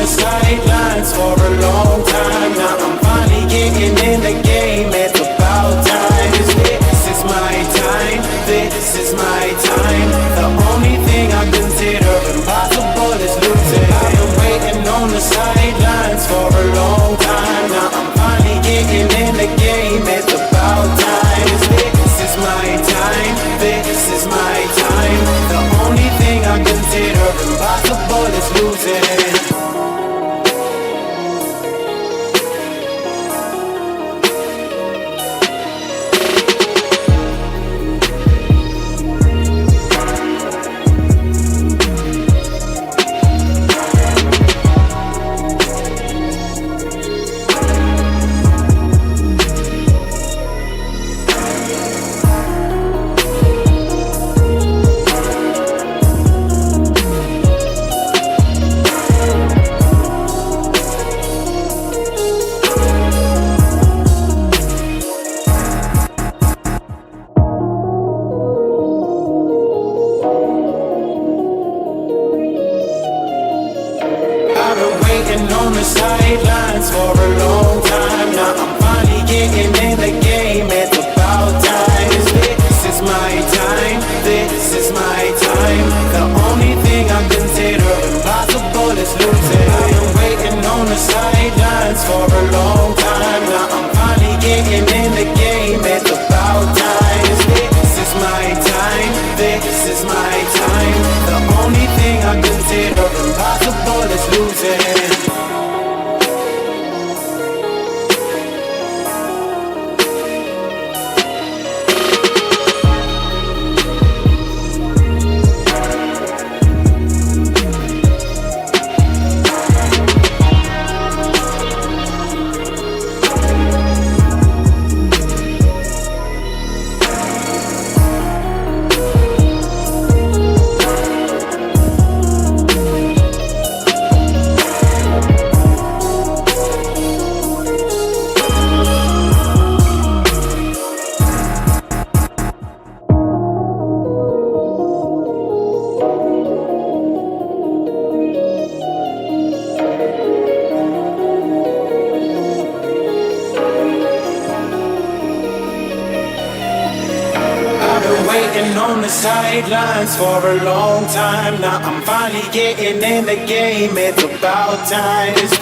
the sidelines for a long time. Now I'm finally getting in the game. It's about time. This is my time. This is my time. The only thing I consider impossible is losing. I've been waiting on the sidelines for a long time. Now I'm finally getting in the game. It's about time. This is my time. This is my time. The only thing I consider impossible is losing. On the sidelines for a long time. Now I'm finally getting in the game. It's about time. This is my time. This is my time. The only thing I consider impossible is losing. I am waiting on the sidelines for a long time. Now I'm finally getting in the game. It's about time. This is my time. This is my time. The only thing I consider impossible is losing. On the sidelines for a long time. Now I'm finally getting in the game. It's about time. This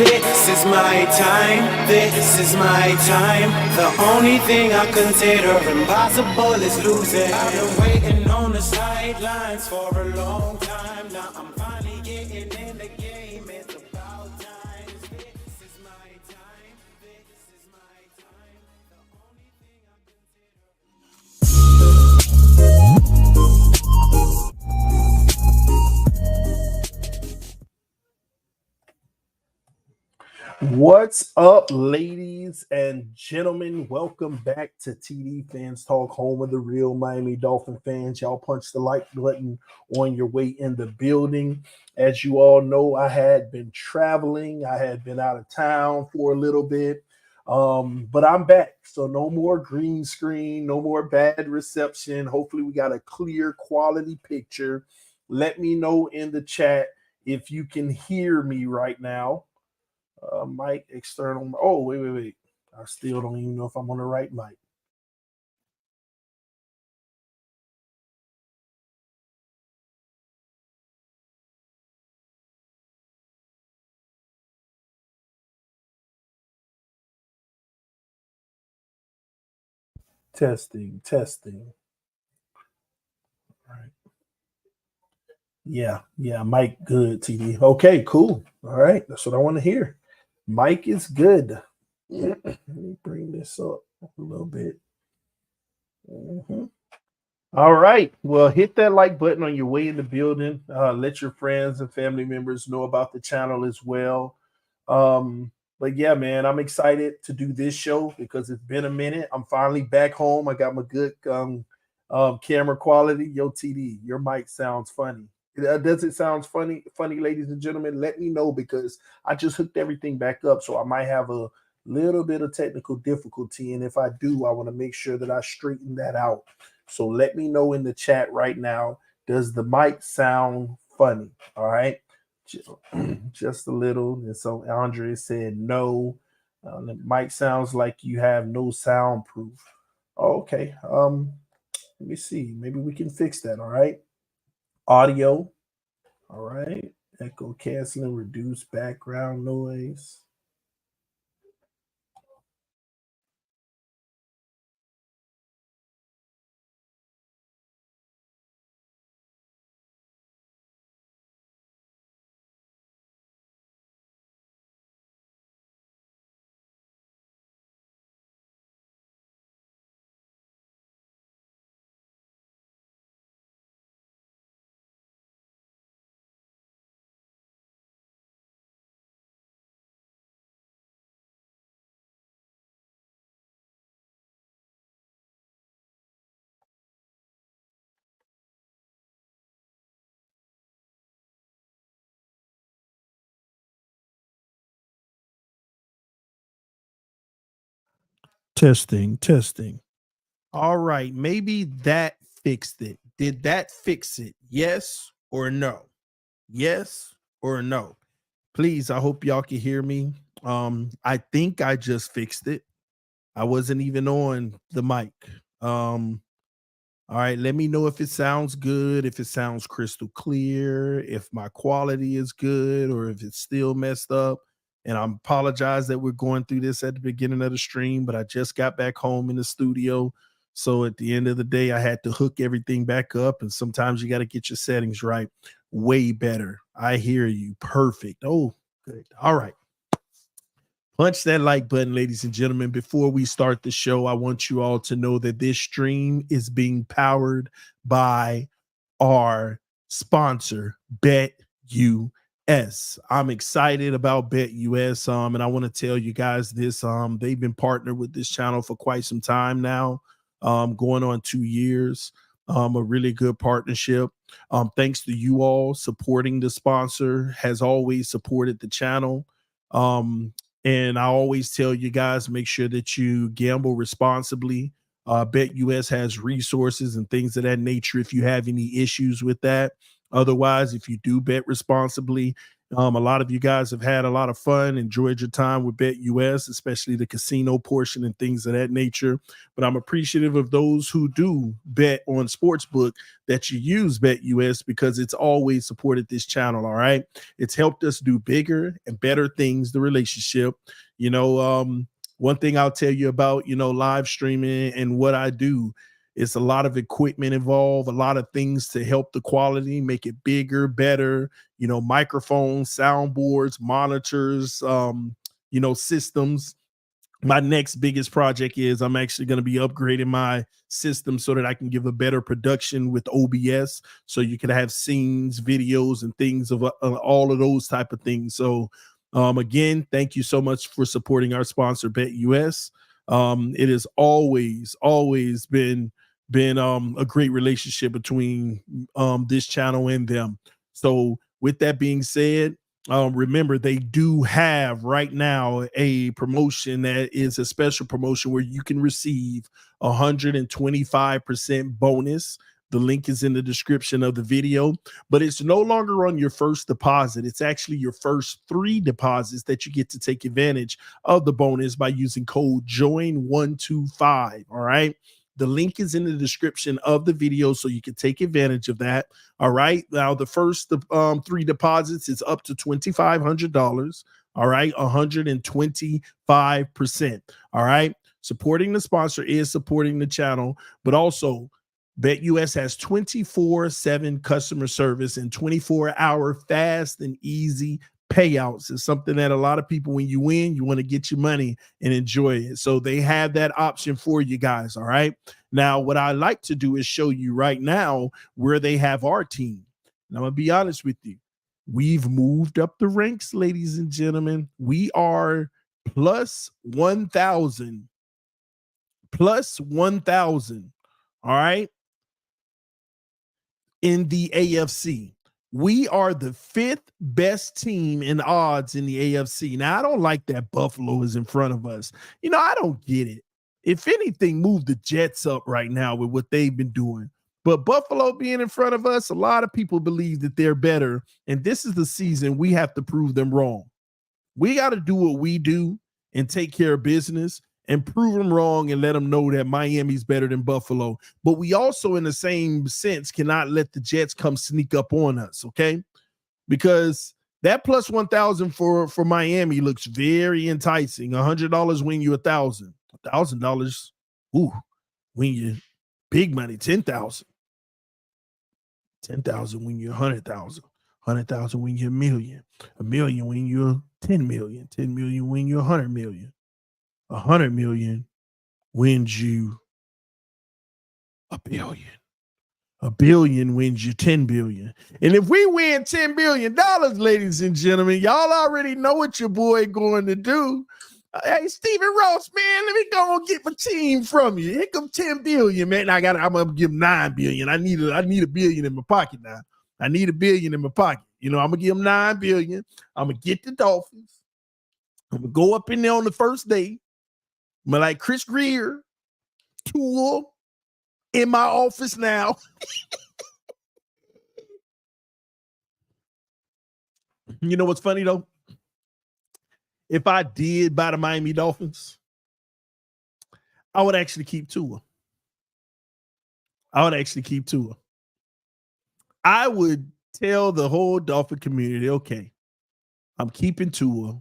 is my time. This is my time. The only thing I consider impossible is losing. I've been waiting on the sidelines for a long time. Now I'm finally getting in the game. It's about time. This is my time. This is my time. The only thing I What's up, ladies and gentlemen? Welcome back to TD Fans Talk, home of the real Miami Dolphin fans. Y'all punch the like button on your way in the building. As you all know, I had been traveling. I had been out of town for a little bit, but I'm back. So no more green screen, no more bad reception. Hopefully we got a clear quality picture. Let me know in the chat if you can hear me right now. Mic external. Oh, wait. I still don't even know if I'm on the right mic. Testing. All right. Yeah, Mike, good, TD. Okay, cool. All right, that's what I want to hear. Mike is good. Let me bring this up a little bit. All right. Well, hit that like button on your way in the building. Let your friends and family members know about the channel as well. But yeah, man, I'm excited to do this show because it's been a minute. I'm finally back home. I got my good camera quality. Yo, TD, your mic sounds funny. Does it sound funny, ladies and gentlemen? Let me know because I just hooked everything back up, so I might have a little bit of technical difficulty. And if I do, I want to make sure that I straighten that out. So let me know in the chat right now. Does the mic sound funny? All right. just a little. And so Andre said no. The mic sounds like you have no soundproof. Oh, okay. Let me see. Maybe we can fix that. All right. Audio. All right. Echo canceling, reduce background noise. Testing, testing. All right, maybe that fixed it. Did that fix it? Yes or no? Yes or no? Please, I hope y'all can hear me. I think I just fixed it. I wasn't even on the mic. All right, let me know if it sounds good, if it sounds crystal clear, if my quality is good, or if it's still messed up. And I apologize that we're going through this at the beginning of the stream, but I just got back home in the studio. So at the end of the day, I had to hook everything back up. And sometimes you got to get your settings right. Way better. I hear you. Perfect. Oh, good. All right. Punch that like button, ladies and gentlemen. Before we start the show, I want you all to know that this stream is being powered by our sponsor, BetUS. I'm excited about BetUS, and I want to tell you guys this. They've been partnered with this channel for quite some time now, going on 2 years. A really good partnership. Thanks to you all supporting the sponsor, has always supported the channel. And I always tell you guys, make sure that you gamble responsibly. BetUS has resources and things of that nature if you have any issues with that. Otherwise, if you do bet responsibly, a lot of you guys have had a lot of fun, enjoyed your time with BetUS, especially the casino portion and things of that nature. But I'm appreciative of those who do bet on Sportsbook that you use BetUS because it's always supported this channel. All right. It's helped us do bigger and better things, the relationship. One thing I'll tell you about, live streaming and what I do, it's a lot of equipment involved, a lot of things to help the quality, make it bigger, better, microphones, soundboards, monitors, systems. My next biggest project is I'm actually going to be upgrading my system so that I can give a better production with OBS, so you can have scenes, videos, and things of all of those type of things. So again, thank you so much for supporting our sponsor, BetUS. It has always been a great relationship between this channel and them. So with that being said, remember, they do have right now a promotion that is a special promotion where you can receive 125% bonus. The link is in the description of the video, but it's no longer on your first deposit. It's actually your first 3 deposits that you get to take advantage of the bonus by using code JOIN125. All right. The link is in the description of the video so you can take advantage of that. All right. Now, the first 3 deposits is up to $2,500. All right. 125%. All right. Supporting the sponsor is supporting the channel, but also BetUS has 24/7 customer service and 24-hour fast and easy payouts. Is something that a lot of people, when you win, you want to get your money and enjoy it. So they have that option for you guys. All right. Now, what I like to do is show you right now where they have our team. And I'm going to be honest with you. We've moved up the ranks, ladies and gentlemen. We are plus 1,000. Plus 1,000. All right. In the AFC. We are the 5th best team in odds in the AFC. Now, I don't like that Buffalo is in front of us. I don't get it. If anything, move the Jets up right now with what they've been doing. But Buffalo being in front of us, a lot of people believe that they're better. And this is the season we have to prove them wrong. We got to do what we do and take care of business and prove them wrong and let them know that Miami's better than Buffalo. But we also, in the same sense, cannot let the Jets come sneak up on us, okay? Because that plus 1,000 for Miami looks very enticing. $100 win you $1,000. $1,000, ooh, win you big money, 10,000. 10,000 win you 100,000. 100,000 win you $1 million. $1 million win you 10 million. 10 million win you 100 million. 100 million wins you $1 billion. $1 billion wins you 10 billion. And if we win $10 billion, ladies and gentlemen, y'all already know what your boy going to do. Hey, Stephen Ross, man, let me go and get my team from you. Here come 10 billion, man. I'm gonna give him 9 billion. I need $1 billion in my pocket now. I need $1 billion in my pocket. I'm gonna give him 9 billion. I'm gonna get the Dolphins. I'm gonna go up in there on the first day. I'm like Chris Greer, Tua in my office now. You know what's funny though? If I did buy the Miami Dolphins, I would actually keep Tua. I would tell the whole Dolphin community, okay, I'm keeping Tua,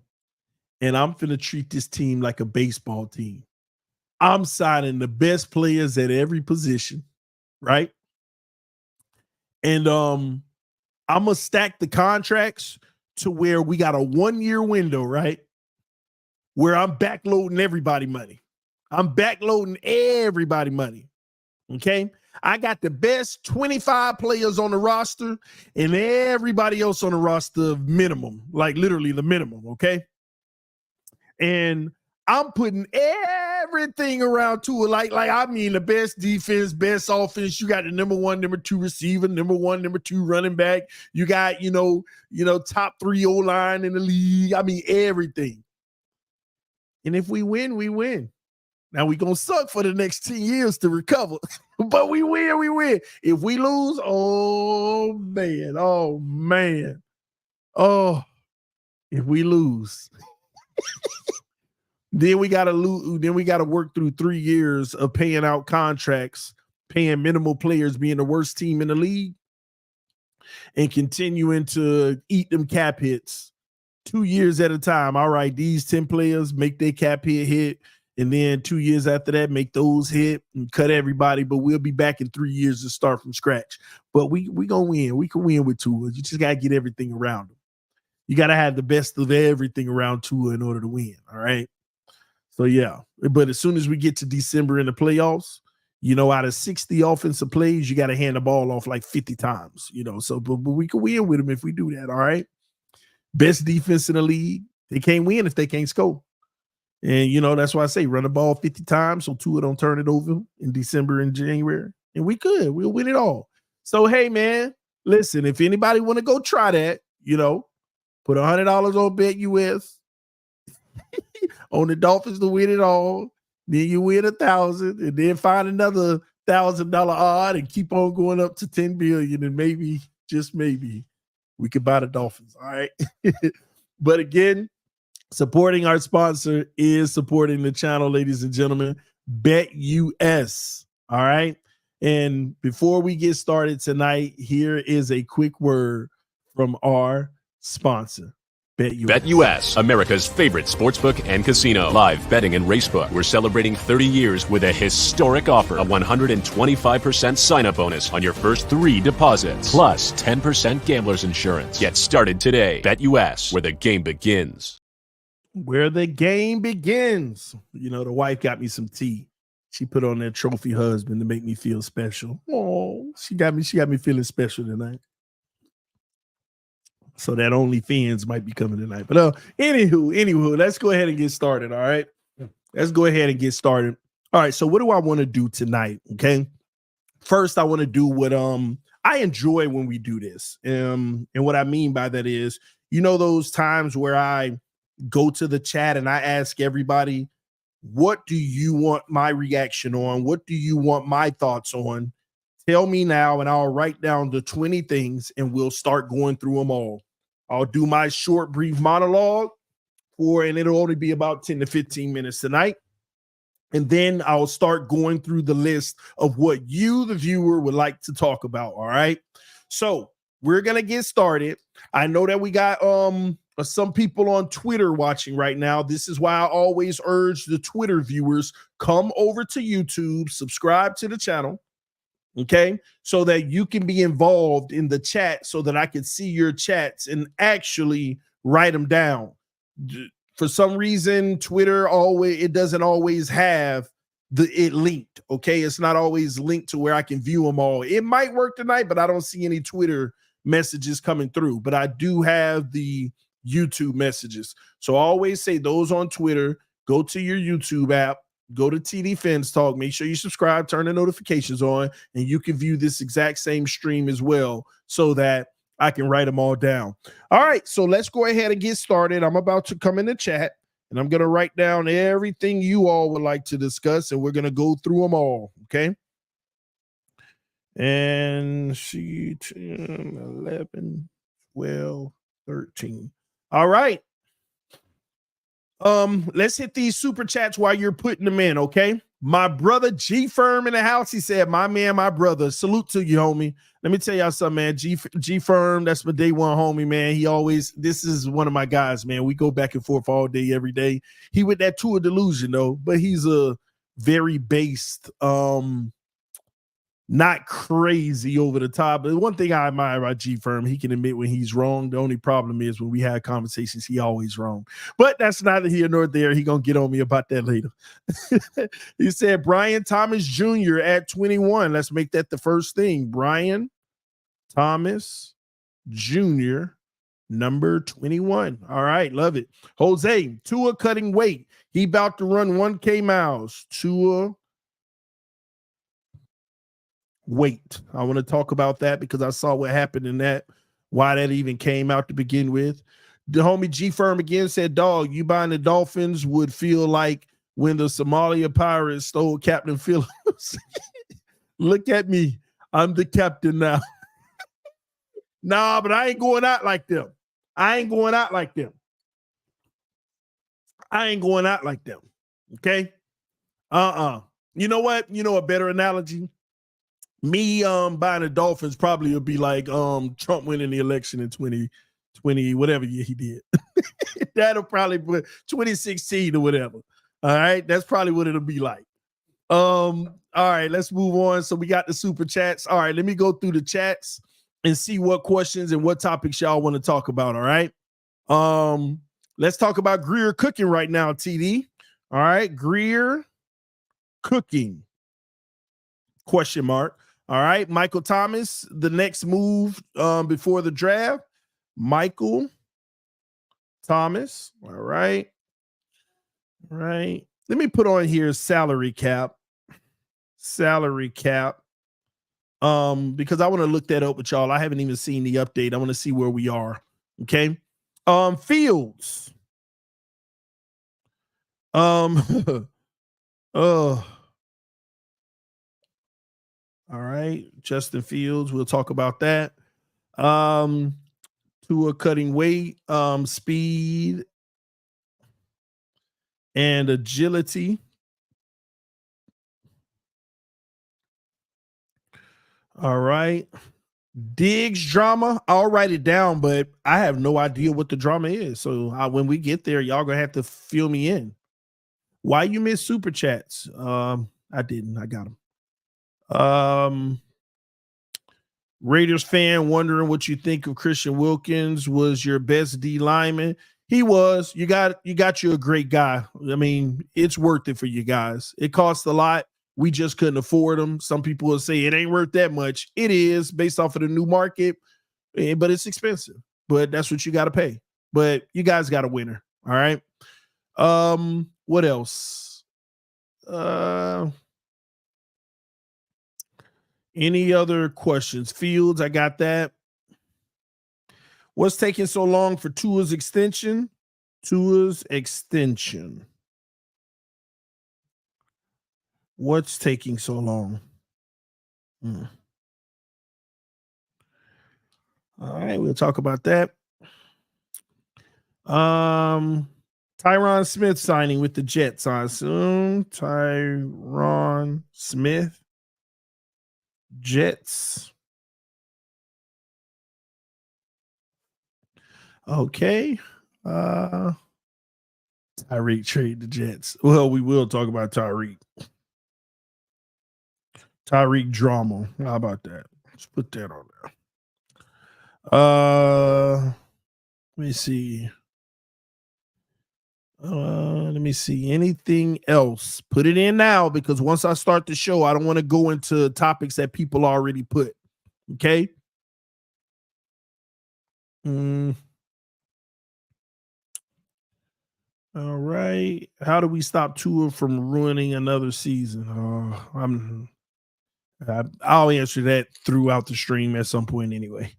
and I'm finna treat this team like a baseball team. I'm signing the best players at every position, right? And I'm gonna stack the contracts to where we got a 1-year window, right? Where I'm backloading everybody money. Okay? I got the best 25 players on the roster and everybody else on the roster minimum, like literally the minimum, okay? And I'm putting everything around Tua, like I mean the best defense, best offense. You got the number 1, number 2 receiver, number 1, number 2 running back. You got, top 3 O-line in the league. I mean, everything. And if we win, we win. Now we're going to suck for the next 10 years to recover. But we win, we win. If we lose, oh, man. Oh, if we lose. Then we got to work through 3 years of paying out contracts, paying minimal players, being the worst team in the league, and continuing to eat them cap hits 2 years at a time. All right, these 10 players make their cap hit, and then 2 years after that, make those hit and cut everybody. But we'll be back in 3 years to start from scratch. But we gonna win. We can win with Tua. You just gotta get everything around him. You gotta have the best of everything around Tua in order to win. All right. So yeah, but as soon as we get to December in the playoffs, out of 60 offensive plays, you got to hand the ball off like 50 times. So but we can win with them if we do that. All right. Best defense in the league. They can't win if they can't score. And, that's why I say run the ball 50 times so Tua don't turn it over in December and January. And we'll win it all. So, hey, man, listen, if anybody want to go try that, put $100 on BetUS on the Dolphins to win it all. Then you win 1,000 and then find another $1,000 odd and keep on going up to 10 billion. And maybe, just maybe, we could buy the Dolphins. All right. But again, supporting our sponsor is supporting the channel, ladies and gentlemen. BetUS. All right. And before we get started tonight, here is a quick word from our sponsor. BetUS, America's favorite sportsbook and casino. Live betting and racebook. We're celebrating 30 years with a historic offer. A 125% sign-up bonus on your first 3 deposits. Plus 10% gambler's insurance. Get started today. BetUS, where the game begins. Where the game begins. The wife got me some tea. She put on that trophy husband to make me feel special. Oh, she got me feeling special tonight. So that OnlyFans might be coming tonight. But anywho, let's go ahead and get started. All right. All right. So what do I want to do tonight? Okay. First, I want to do what I enjoy when we do this. And what I mean by that is, those times where I go to the chat and I ask everybody, what do you want my reaction on? What do you want my thoughts on? Tell me now, and I'll write down the 20 things, and we'll start going through them all. I'll do my short, brief monologue and it'll only be about 10 to 15 minutes tonight. And then I'll start going through the list of what you, the viewer, would like to talk about. All right. So we're going to get started. I know that we got some people on Twitter watching right now. This is why I always urge the Twitter viewers, come over to YouTube, subscribe to the channel. Okay, so that you can be involved in the chat so that I can see your chats and actually write them down. For some reason, Twitter it doesn't always have it linked. Okay, it's not always linked to where I can view them all. It might work tonight, but I don't see any Twitter messages coming through. But I do have the YouTube messages. So I always say those on Twitter, go to your YouTube app. Go to TD Fans Talk. Make sure you subscribe, turn the notifications on, and you can view this exact same stream as well so that I can write them all down. All right, so let's go ahead and get started. I'm about to come in the chat, and I'm going to write down everything you all would like to discuss, and we're going to go through them all, okay? And see, 10, 11, 12, 13. All right. Let's hit these super chats while you're putting them in, okay? My brother G Firm in the house. He said, my man, my brother. Salute to you, homie. Let me tell y'all something, man. G Firm, that's my day one homie, man. This is one of my guys, man. We go back and forth all day, every day. He with that Tua delusion, though, but he's a very based, not crazy over the top. But one thing I admire about G Firm, he can admit when he's wrong. The only problem is when we had conversations, he always wrong. But that's neither here nor there. He gonna get on me about that later. He said Brian Thomas Jr. at 21. Let's make that the first thing. Brian Thomas Jr. number 21. All right, love it. Jose, Tua cutting weight. He about to run 1K miles. Tua weight. I want to talk about that because I saw what happened in that, why that even came out to begin with. The homie G Firm again said, dog, you buying the Dolphins would feel like when the Somalia Pirates stole Captain Phillips. Look at me. I'm the captain now. Nah, but I ain't going out like them. Okay? You know what? You know a better analogy? Me buying the Dolphins probably would be like Trump winning the election in 2020, whatever year he did. That'll probably put 2016 or whatever. All right, that's probably what it'll be like. All right, let's move on. So we got the super chats. All right, let me go through the chats and see what questions and what topics y'all want to talk about. All right. Let's talk about Greer cooking right now, TD. All right, Greer cooking. Question mark. All right, Michael Thomas, the next move before the draft. Michael Thomas. All right. Let me put on here salary cap. Because I want to look that up with y'all. I haven't even seen the update. I want to see where we are. Okay. Fields. All right, Justin Fields. We'll talk about that. Tua cutting weight, speed, and agility. All right. Diggs drama. I'll write it down, but I have no idea what the drama is. So when we get there, y'all gonna have to fill me in. Why you miss super chats? I didn't. I got them. Raiders fan wondering what you think of Christian Wilkins. Was your best D lineman. He was. You got you a great guy. I mean, it's worth it for you guys. It costs a lot. We just couldn't afford them. Some people will say it ain't worth that much. It is based off of the new market, but it's expensive. But that's what you got to pay. But you guys got a winner. All right. What else? Any other questions? Fields, I got that. What's taking so long for Tua's extension? What's taking so long? All right, we'll talk about that. Tyron Smith signing with the Jets, I assume. Tyron Smith, Jets. Okay. Tyreek trade the Jets. Well, we will talk about Tyreek. Tyreek drama. How about that? Let's put that on there. Let me see. Let me see. Anything else? Put it in now, because once I start the show, I don't want to go into topics that people already put. Okay. All right. How do we stop Tua from ruining another season? I'll answer that throughout the stream at some point anyway.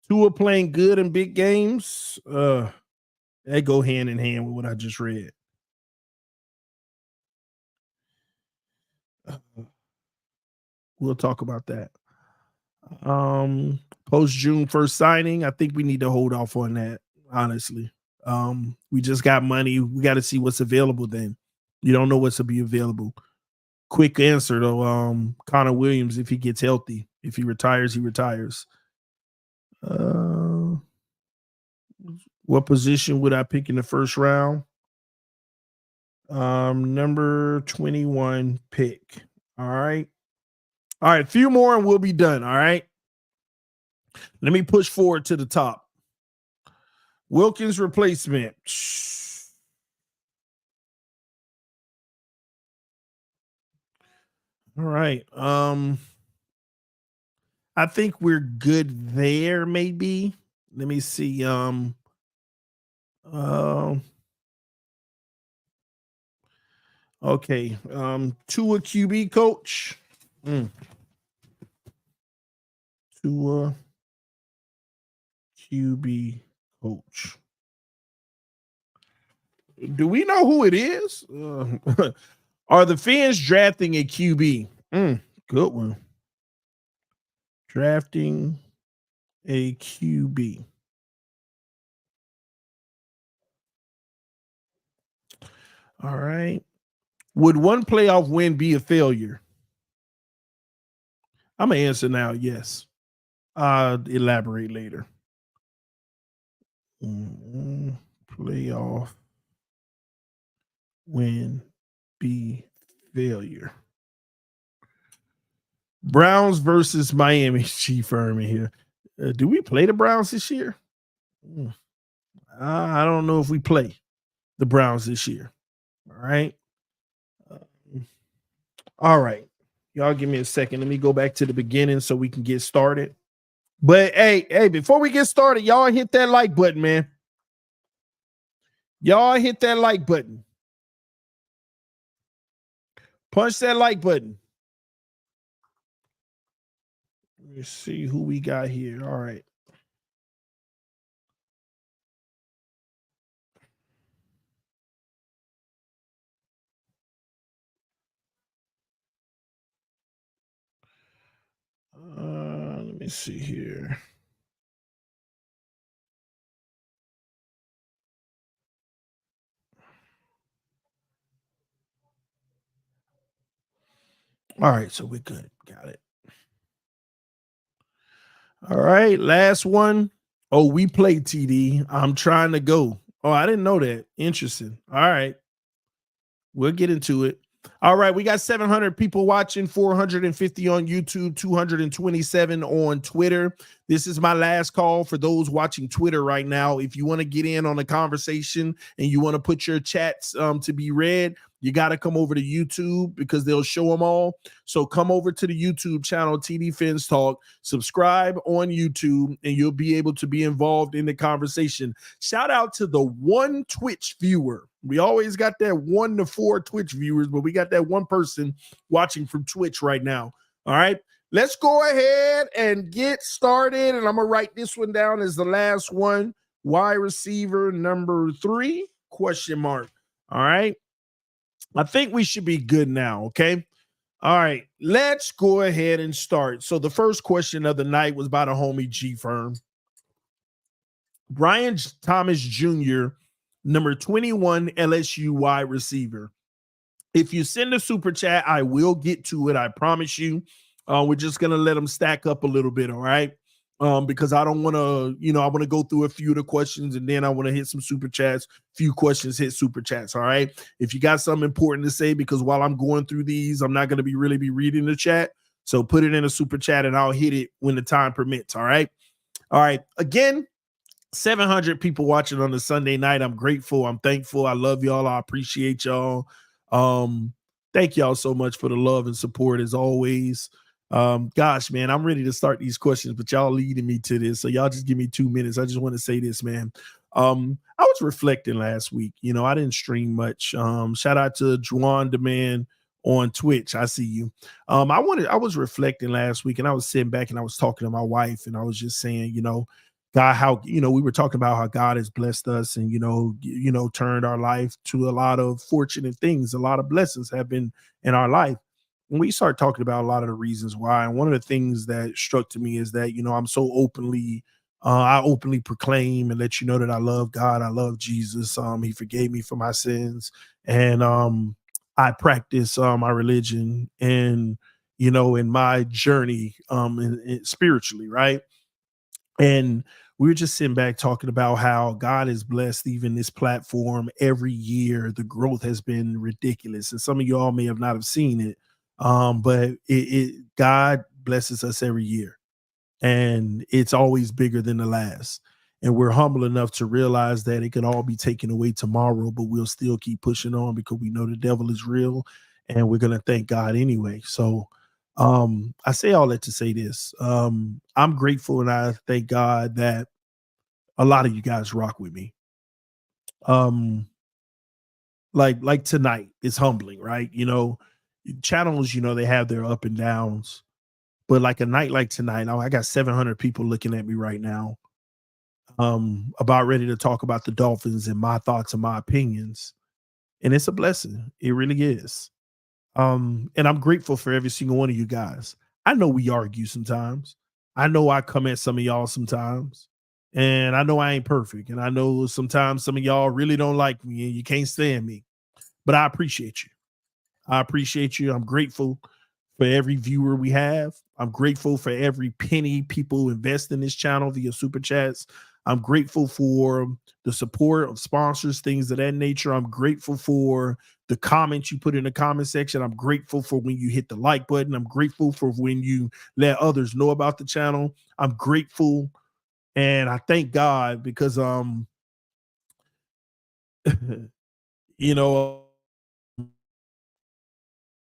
Tua playing good in big games. They go hand in hand with what I just read. We'll talk about that. Post June 1st signing, I think we need to hold off on that, honestly. We just got money. We got to see what's available then. You don't know what's to be available. Quick answer though, Connor Williams, if he gets healthy. If he retires, he retires. What position would I pick in the first round? Number 21 pick. All right. A few more and we'll be done. All right. Let me push forward to the top. Wilkins replacement. All right. I think we're good there, maybe. Let me see. Okay. Tua QB coach. Tua QB coach. Do we know who it is? Are the fans drafting a QB? Good one. Drafting a QB. All right. Would one playoff win be a failure? I'm going to answer now, yes. Elaborate later. Playoff win be failure. Browns versus Miami. Chief Furman here. Do we play the Browns this year? I don't know if we play the Browns this year. All right. All right. Y'all give me a second. Let me go back to the beginning so we can get started. But hey, before we get started, y'all hit that like button, man. Y'all hit that like button. Punch that like button. Let's see who we got here. All right. Let me see here. All right, so we're good. Got it. All right, last one. Oh, we played TD. I'm trying to go. Oh, I didn't know that. Interesting. All right. We'll get into it. All right, we got 700 people watching, 450 on YouTube, 227 on Twitter. This is my last call for those watching Twitter right now. If you want to get in on the conversation and you want to put your chats to be read, you got to come over to YouTube because they'll show them all. So come over to the YouTube channel, TD Fins Talk, subscribe on YouTube, and you'll be able to be involved in the conversation. Shout out to the one Twitch viewer. We always got that 1 to 4 Twitch viewers, but we got that one person watching from Twitch right now. All right, let's go ahead and get started. And I'm going to write this one down as the last one. Wide receiver number 3, question mark. All right. I think we should be good now, okay? All right, let's go ahead and start. So the first question of the night was by the homie G Firm. Brian Thomas Jr., number 21 LSU wide receiver. If you send a super chat, I will get to it. I promise you. We're just going to let them stack up a little bit. All right. Because I don't want to, I want to go through a few of the questions and then I want to hit some super chats. Few questions hit super chats. All right. If you got something important to say, because while I'm going through these, I'm not going to be reading the chat. So put it in a super chat and I'll hit it when the time permits. All right. All right. Again, 700 people watching on the Sunday night. I'm grateful. I'm thankful. I love y'all. I appreciate y'all. Thank y'all so much for the love and support as always. Gosh, man, I'm ready to start these questions, but y'all leading me to this. So y'all just give me 2 minutes. I just want to say this, man. I was reflecting last week. I didn't stream much. Shout out to Juan Demand on Twitch. I see you. I was reflecting last week and I was sitting back and I was talking to my wife and I was just saying, God, how, we were talking about how God has blessed us and, turned our life to a lot of fortunate things. A lot of blessings have been in our life. When we start talking about a lot of the reasons why, and one of the things that struck to me is that, I'm so I openly proclaim and let you know that I love God. I love Jesus. He forgave me for my sins. And I practice my religion and, in my journey spiritually, right? And we were just sitting back talking about how God has blessed even this platform every year. The growth has been ridiculous. And some of y'all may have not have seen it. But God blesses us every year and it's always bigger than the last. And we're humble enough to realize that it could all be taken away tomorrow, but we'll still keep pushing on because we know the devil is real and we're going to thank God anyway. So, I say all that to say this. I'm grateful and I thank God that a lot of you guys rock with me. Like tonight is humbling, right? Channels, they have their up and downs, but like a night like tonight, I got 700 people looking at me right now. About ready to talk about the Dolphins and my thoughts and my opinions. And it's a blessing. It really is. And I'm grateful for every single one of you guys. I know we argue sometimes. I know I come at some of y'all sometimes. And I know I ain't perfect. And I know sometimes some of y'all really don't like me and you can't stand me. But I appreciate you. I appreciate you. I'm grateful for every viewer we have. I'm grateful for every penny people invest in this channel via super chats. I'm grateful for the support of sponsors, things of that nature. I'm grateful for the comments you put in the comment section. I'm grateful for when you hit the like button. I'm grateful for when you let others know about the channel. I'm grateful and I thank God because only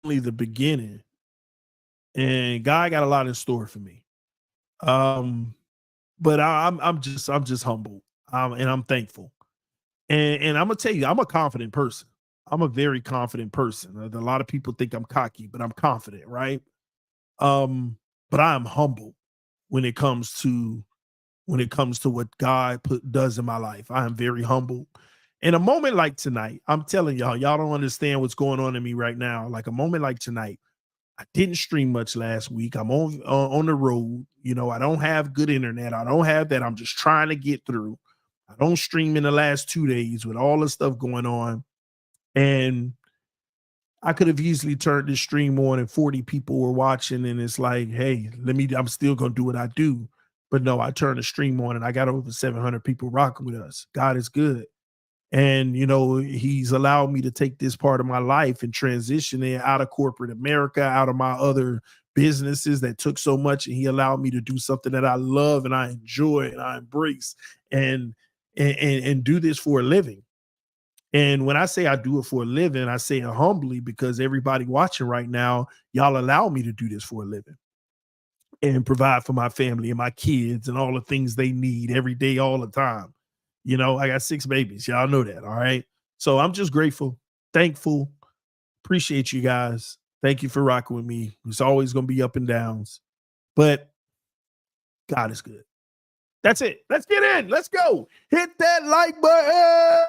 the beginning and God got a lot in store for me. But I'm just humble. And I'm thankful. And I'm gonna tell you, I'm a confident person. I'm a very confident person. A lot of people think I'm cocky, but I'm confident, right? But I am humble when it comes to what God does in my life. I am very humble. In a moment like tonight, I'm telling y'all don't understand what's going on in me right now. Like a moment like tonight, I didn't stream much last week. I'm on the road. I don't have good internet. I don't have that. I'm just trying to get through. I don't stream in the last 2 days with all the stuff going on. And I could have easily turned this stream on and 40 people were watching. And it's like, hey, I'm still going to do what I do. But no, I turned the stream on and I got over 700 people rocking with us. God is good. And, he's allowed me to take this part of my life and transition it out of corporate America, out of my other businesses that took so much. And he allowed me to do something that I love and I enjoy and I embrace and do this for a living. And when I say I do it for a living, I say it humbly because everybody watching right now, y'all allow me to do this for a living and provide for my family and my kids and all the things they need every day, all the time. I got 6 babies. Y'all know that. All right. So I'm just grateful, thankful, appreciate you guys. Thank you for rocking with me. It's always going to be up and downs, but God is good. That's it. Let's get in. Let's go. Hit that like button.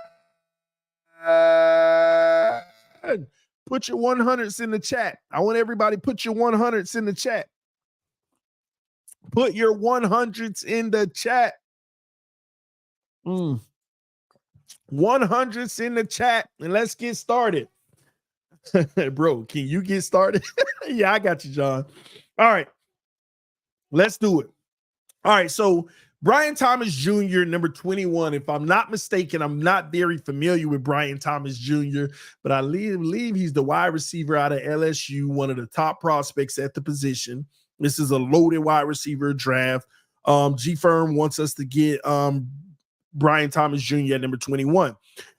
Put your 100s in the chat. I want everybody to put your 100s in the chat. Put your 100s in the chat. 100s in the chat, and let's get started. Bro, can you get started? Yeah, I got you, John. All right, let's do it. All right, so Brian Thomas Jr., number 21. If I'm not mistaken, I'm not very familiar with Brian Thomas Jr., but I believe he's the wide receiver out of LSU, one of the top prospects at the position. This is a loaded wide receiver draft. G-Firm wants us to get Brian Thomas Jr. at number 21.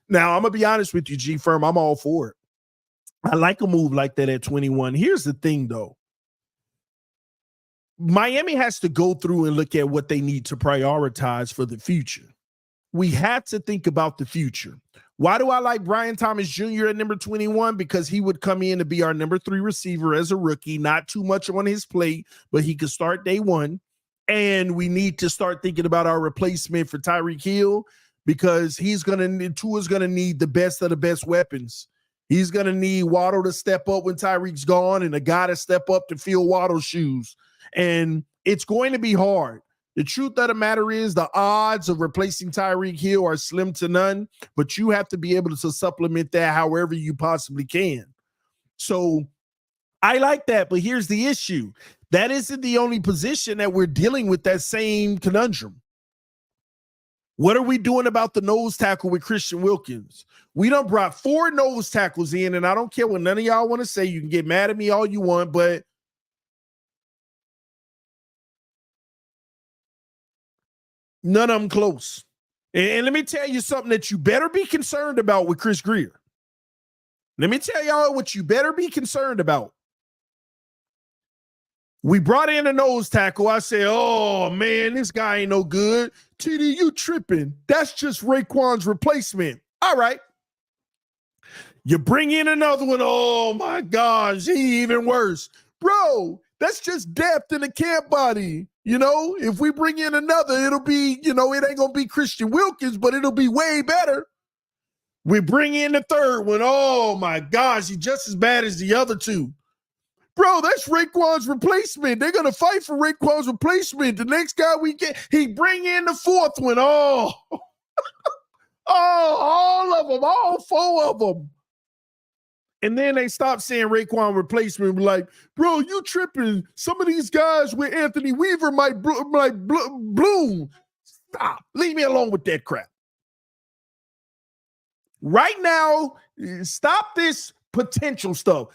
Now, I'm going to be honest with you, G-Firm, I'm all for it. I like a move like that at 21. Here's the thing, though. Miami has to go through and look at what they need to prioritize for the future. We have to think about the future. Why do I like Brian Thomas Jr. at number 21? Because he would come in to be our number 3 receiver as a rookie, not too much on his plate, but he could start day one. And we need to start thinking about our replacement for Tyreek Hill, because Tua's going to need the best of the best weapons. He's going to need Waddle to step up when Tyreek's gone, and a guy to step up to fill Waddle's shoes. And it's going to be hard. The truth of the matter is the odds of replacing Tyreek Hill are slim to none, but you have to be able to supplement that however you possibly can. So I like that, but here's the issue. That isn't the only position that we're dealing with that same conundrum. What are we doing about the nose tackle with Christian Wilkins? We done brought 4 nose tackles in, and I don't care what none of y'all want to say. You can get mad at me all you want, but none of them close. And let me tell you something that you better be concerned about with Chris Grier. Let me tell y'all what you better be concerned about. We brought in a nose tackle. I said, oh, man, this guy ain't no good. TD, you tripping. That's just Raekwon's replacement. All right. You bring in another one. Oh, my gosh, he even worse. Bro, that's just depth in the camp body. You know, if we bring in another, it'll be, it ain't going to be Christian Wilkins, but it'll be way better. We bring in the third one. Oh, my gosh, he's just as bad as the other two. Bro, that's Raekwon's replacement. They're going to fight for Raekwon's replacement. The next guy we get, he bring in the fourth one. Oh, all of them, all 4 of them. And then they stop saying Raekwon replacement. Like, bro, you tripping. Some of these guys with Anthony Weaver might bloom. Stop. Leave me alone with that crap. Right now, stop this potential stuff.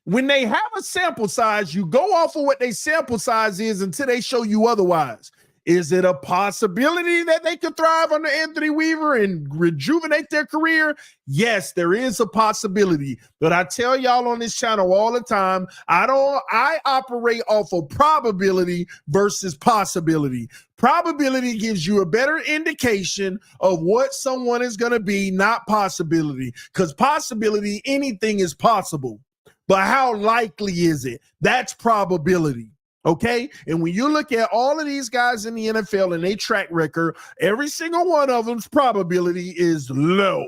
When they have a sample size, you go off of what their sample size is until they show you otherwise. Is it a possibility that they could thrive under Anthony Weaver and rejuvenate their career? Yes, there is a possibility. But I tell y'all on this channel all the time, I operate off of probability versus possibility. Probability gives you a better indication of what someone is going to be, not possibility. Because possibility, anything is possible. But how likely is it? That's probability. Okay. And when you look at all of these guys in the NFL and their track record, every single one of them's probability is low.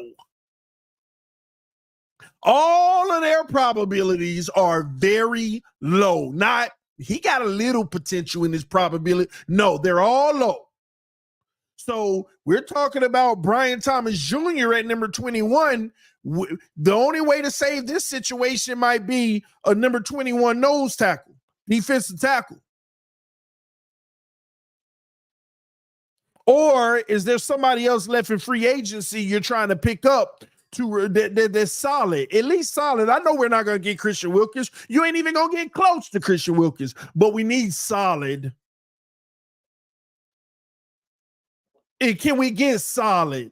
All of their probabilities are very low. Not, he got a little potential in his probability. No, they're all low. So we're talking about Brian Thomas Jr. at number 21. The only way to save this situation might be a number 21 nose tackle, defensive tackle. Or is there somebody else left in free agency you're trying to pick up that's solid, at least solid? I know we're not going to get Christian Wilkins. You ain't even going to get close to Christian Wilkins, but we need solid. And can we get solid?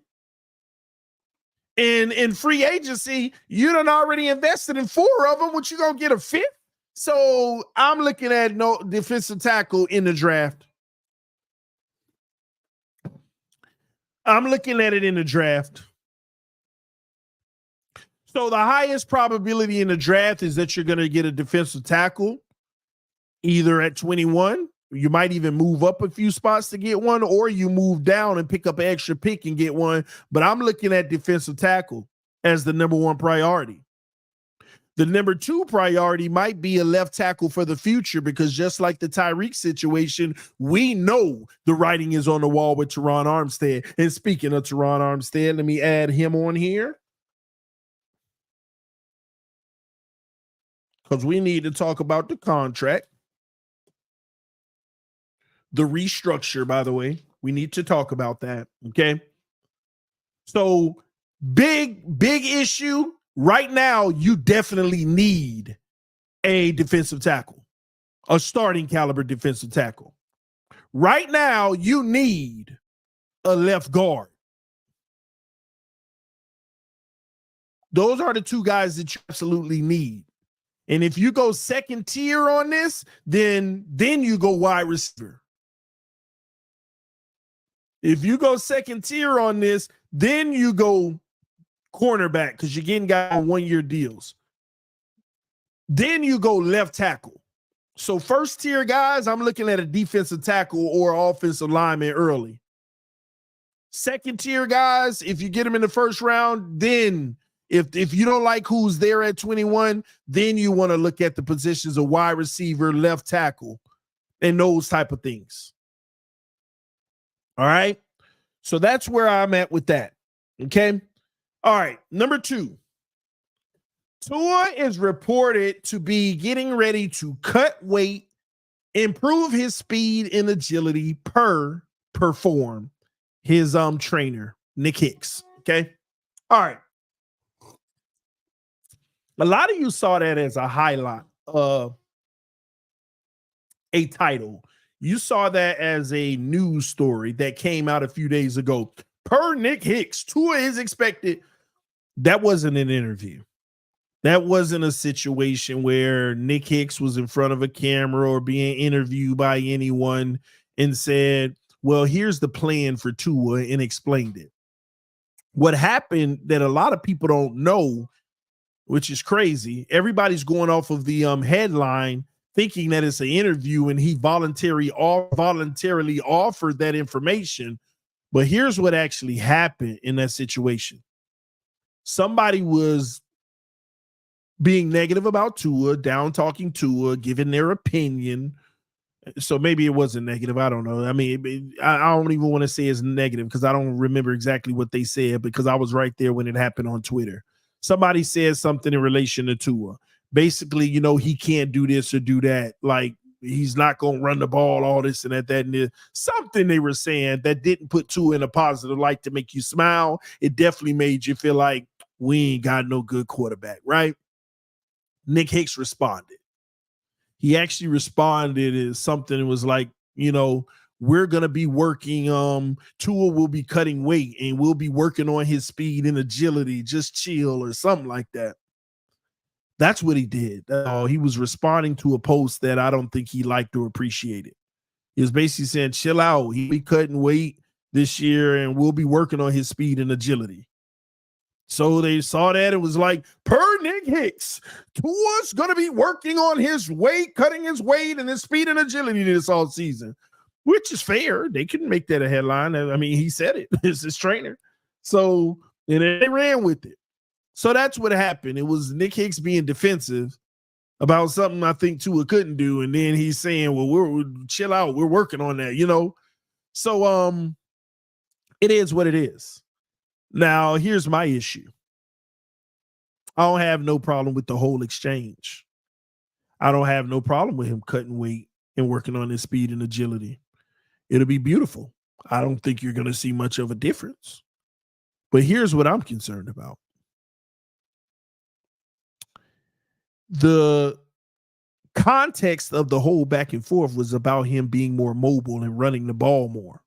In free agency, you done already invested in 4 of them. What, you gonna get a 5th? So I'm looking at no defensive tackle in the draft. I'm looking at it in the draft. So the highest probability in the draft is that you're going to get a defensive tackle either at 21. You might even move up a few spots to get one, or you move down and pick up an extra pick and get one. But I'm looking at defensive tackle as the number 1 priority. The number 2 priority might be a left tackle for the future, because just like the Tyreek situation, we know the writing is on the wall with Teron Armstead. And speaking of Teron Armstead, let me add him on here, because we need to talk about the contract. The restructure, by the way, we need to talk about that. Okay. So big issue right now. You definitely need a defensive tackle, a starting caliber defensive tackle. Right now, you need a left guard. Those are the 2 guys that you absolutely need. And if you go second tier on this, then you go wide receiver. If you go second tier on this, then you go cornerback, because you're getting guys on 1-year deals. Then you go left tackle. So first tier guys, I'm looking at a defensive tackle or offensive lineman early. Second tier guys, if you get them in the first round, then if you don't like who's there at 21, then you want to look at the positions of wide receiver, left tackle, and those type of things. All right. So that's where I'm at with that. Okay. All right. Number 2. Tua is reported to be getting ready to cut weight, improve his speed and agility perform his trainer, Nick Hicks. Okay. All right. A lot of you saw that as a highlight, a title. You saw that as a news story that came out a few days ago. Per Nick Hicks, Tua is expected. That wasn't an interview. That wasn't a situation where Nick Hicks was in front of a camera or being interviewed by anyone and said, well, here's the plan for Tua, and explained it. What happened that a lot of people don't know, which is crazy, everybody's going off of the headline thinking that it's an interview and he voluntarily offered that information. But here's what actually happened in that situation. Somebody was being negative about Tua, down talking Tua, giving their opinion. So maybe it wasn't negative. I don't know. I mean, I don't even want to say it's negative because I don't remember exactly what they said, because I was right there when it happened on Twitter. Somebody said something in relation to Tua. Basically, he can't do this or do that. Like, he's not going to run the ball, all this and that, and this. Something they were saying that didn't put Tua in a positive light to make you smile. It definitely made you feel like we ain't got no good quarterback, right? Nick Hicks responded. He actually responded as something that was like, we're going to be working, Tua will be cutting weight and we'll be working on his speed and agility, just chill or something like that. That's what he did. He was responding to a post that I don't think he liked or appreciated. He was basically saying, chill out. He'll be cutting weight this year and we'll be working on his speed and agility. So they saw that and was like, per Nick Hicks, Tua's going to be working on his weight, cutting his weight and his speed and agility this all season, which is fair. They couldn't make that a headline. I mean, he said it. It's his trainer. So, and they ran with it. So that's what happened. It was Nick Hicks being defensive about something I think Tua couldn't do. And then he's saying, well, we're chill out. We're working on that, So it is what it is. Now, here's my issue. I don't have no problem with the whole exchange. I don't have no problem with him cutting weight and working on his speed and agility. It'll be beautiful. I don't think you're going to see much of a difference. But here's what I'm concerned about. The context of the whole back and forth was about him being more mobile and running the ball more.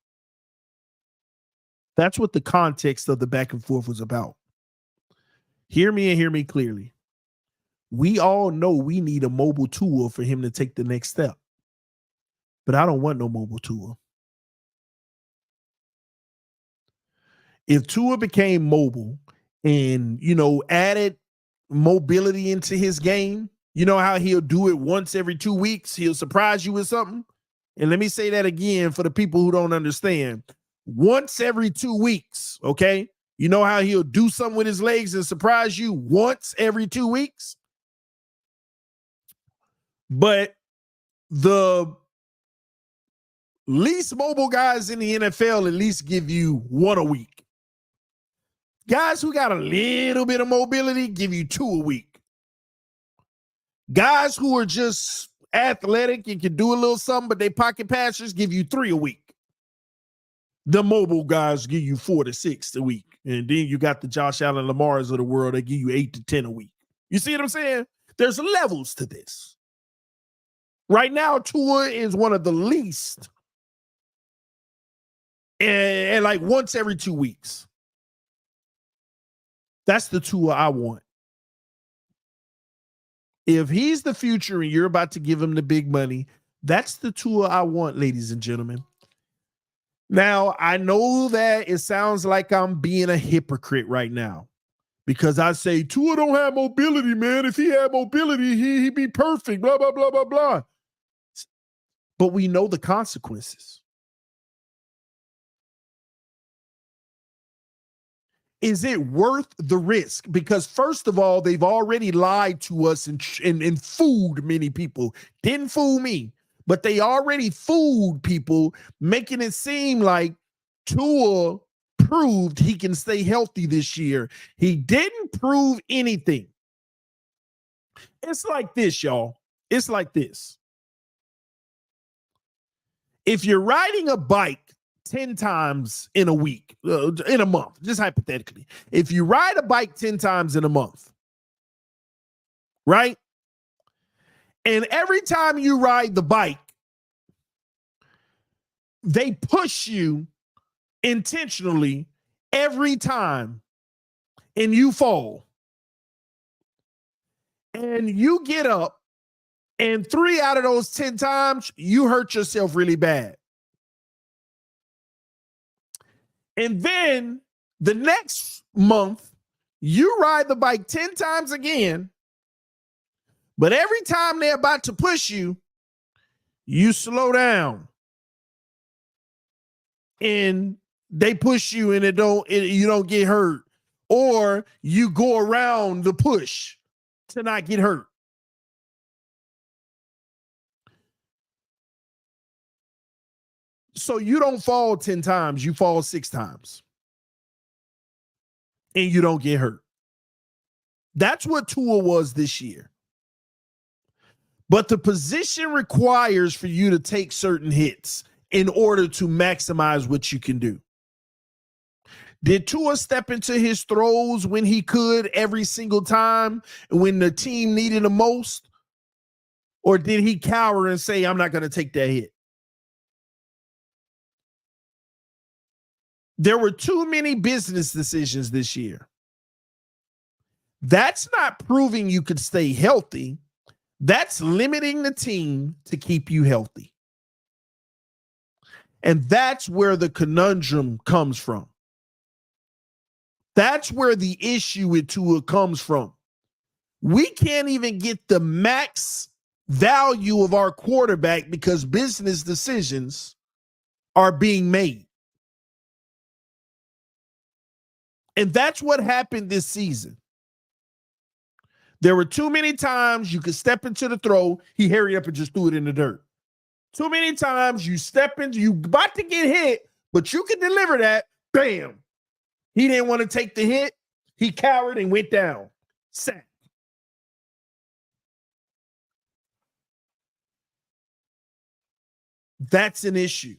That's what the context of the back and forth was about. Hear me and hear me clearly. We all know we need a mobile Tua for him to take the next step. But I don't want no mobile Tua. If Tua became mobile and, added mobility into his game, you know how he'll do it once every 2 weeks? He'll surprise you with something. And let me say that again for the people who don't understand. Once every 2 weeks, okay? You know how he'll do something with his legs and surprise you once every 2 weeks? But the least mobile guys in the NFL at least give you 1 a week. Guys who got a little bit of mobility give you 2 a week. Guys who are just athletic and can do a little something, but they pocket passers give you 3 a week. The mobile guys give you 4 to 6 a week. And then you got the Josh Allen Lamars of the world that give you 8 to 10 a week. You see what I'm saying? There's levels to this. Right now, Tua is one of the least. And like once every 2 weeks. That's the Tua I want. If he's the future and you're about to give him the big money, that's the Tua I want, ladies and gentlemen. Now, I know that it sounds like I'm being a hypocrite right now because I say Tua don't have mobility, man. If he had mobility, he'd be perfect, blah, blah, blah, blah, blah. But we know the consequences. Is it worth the risk? Because first of all, they've already lied to us and fooled many people. Didn't fool me, but they already fooled people, making it seem like Tua proved he can stay healthy this year. He didn't prove anything. It's like this, y'all. It's like this. If you're riding a bike 10 times in a week, in a month, just hypothetically, if you ride a bike 10 times in a month, right? And every time you ride the bike, they push you intentionally every time and you fall. And you get up and 3 out of those 10 times, you hurt yourself really bad. And then the next month, you ride the bike 10 times again, but every time they're about to push you, you slow down. And they push you and you don't get hurt. Or you go around the push to not get hurt. So you don't fall 10 times, you fall 6 times. And you don't get hurt. That's what Tua was this year. But the position requires for you to take certain hits in order to maximize what you can do. Did Tua step into his throws when he could every single time when the team needed him most? Or did he cower and say, I'm not going to take that hit? There were too many business decisions this year. That's not proving you could stay healthy. That's limiting the team to keep you healthy. And that's where the conundrum comes from. That's where the issue with Tua comes from. We can't even get the max value of our quarterback because business decisions are being made. And that's what happened this season. There were too many times you could step into the throw. He hurried up and just threw it in the dirt. Too many times you step into, you about to get hit, but you can deliver that. Bam. He didn't want to take the hit. He cowered and went down. Sack. That's an issue.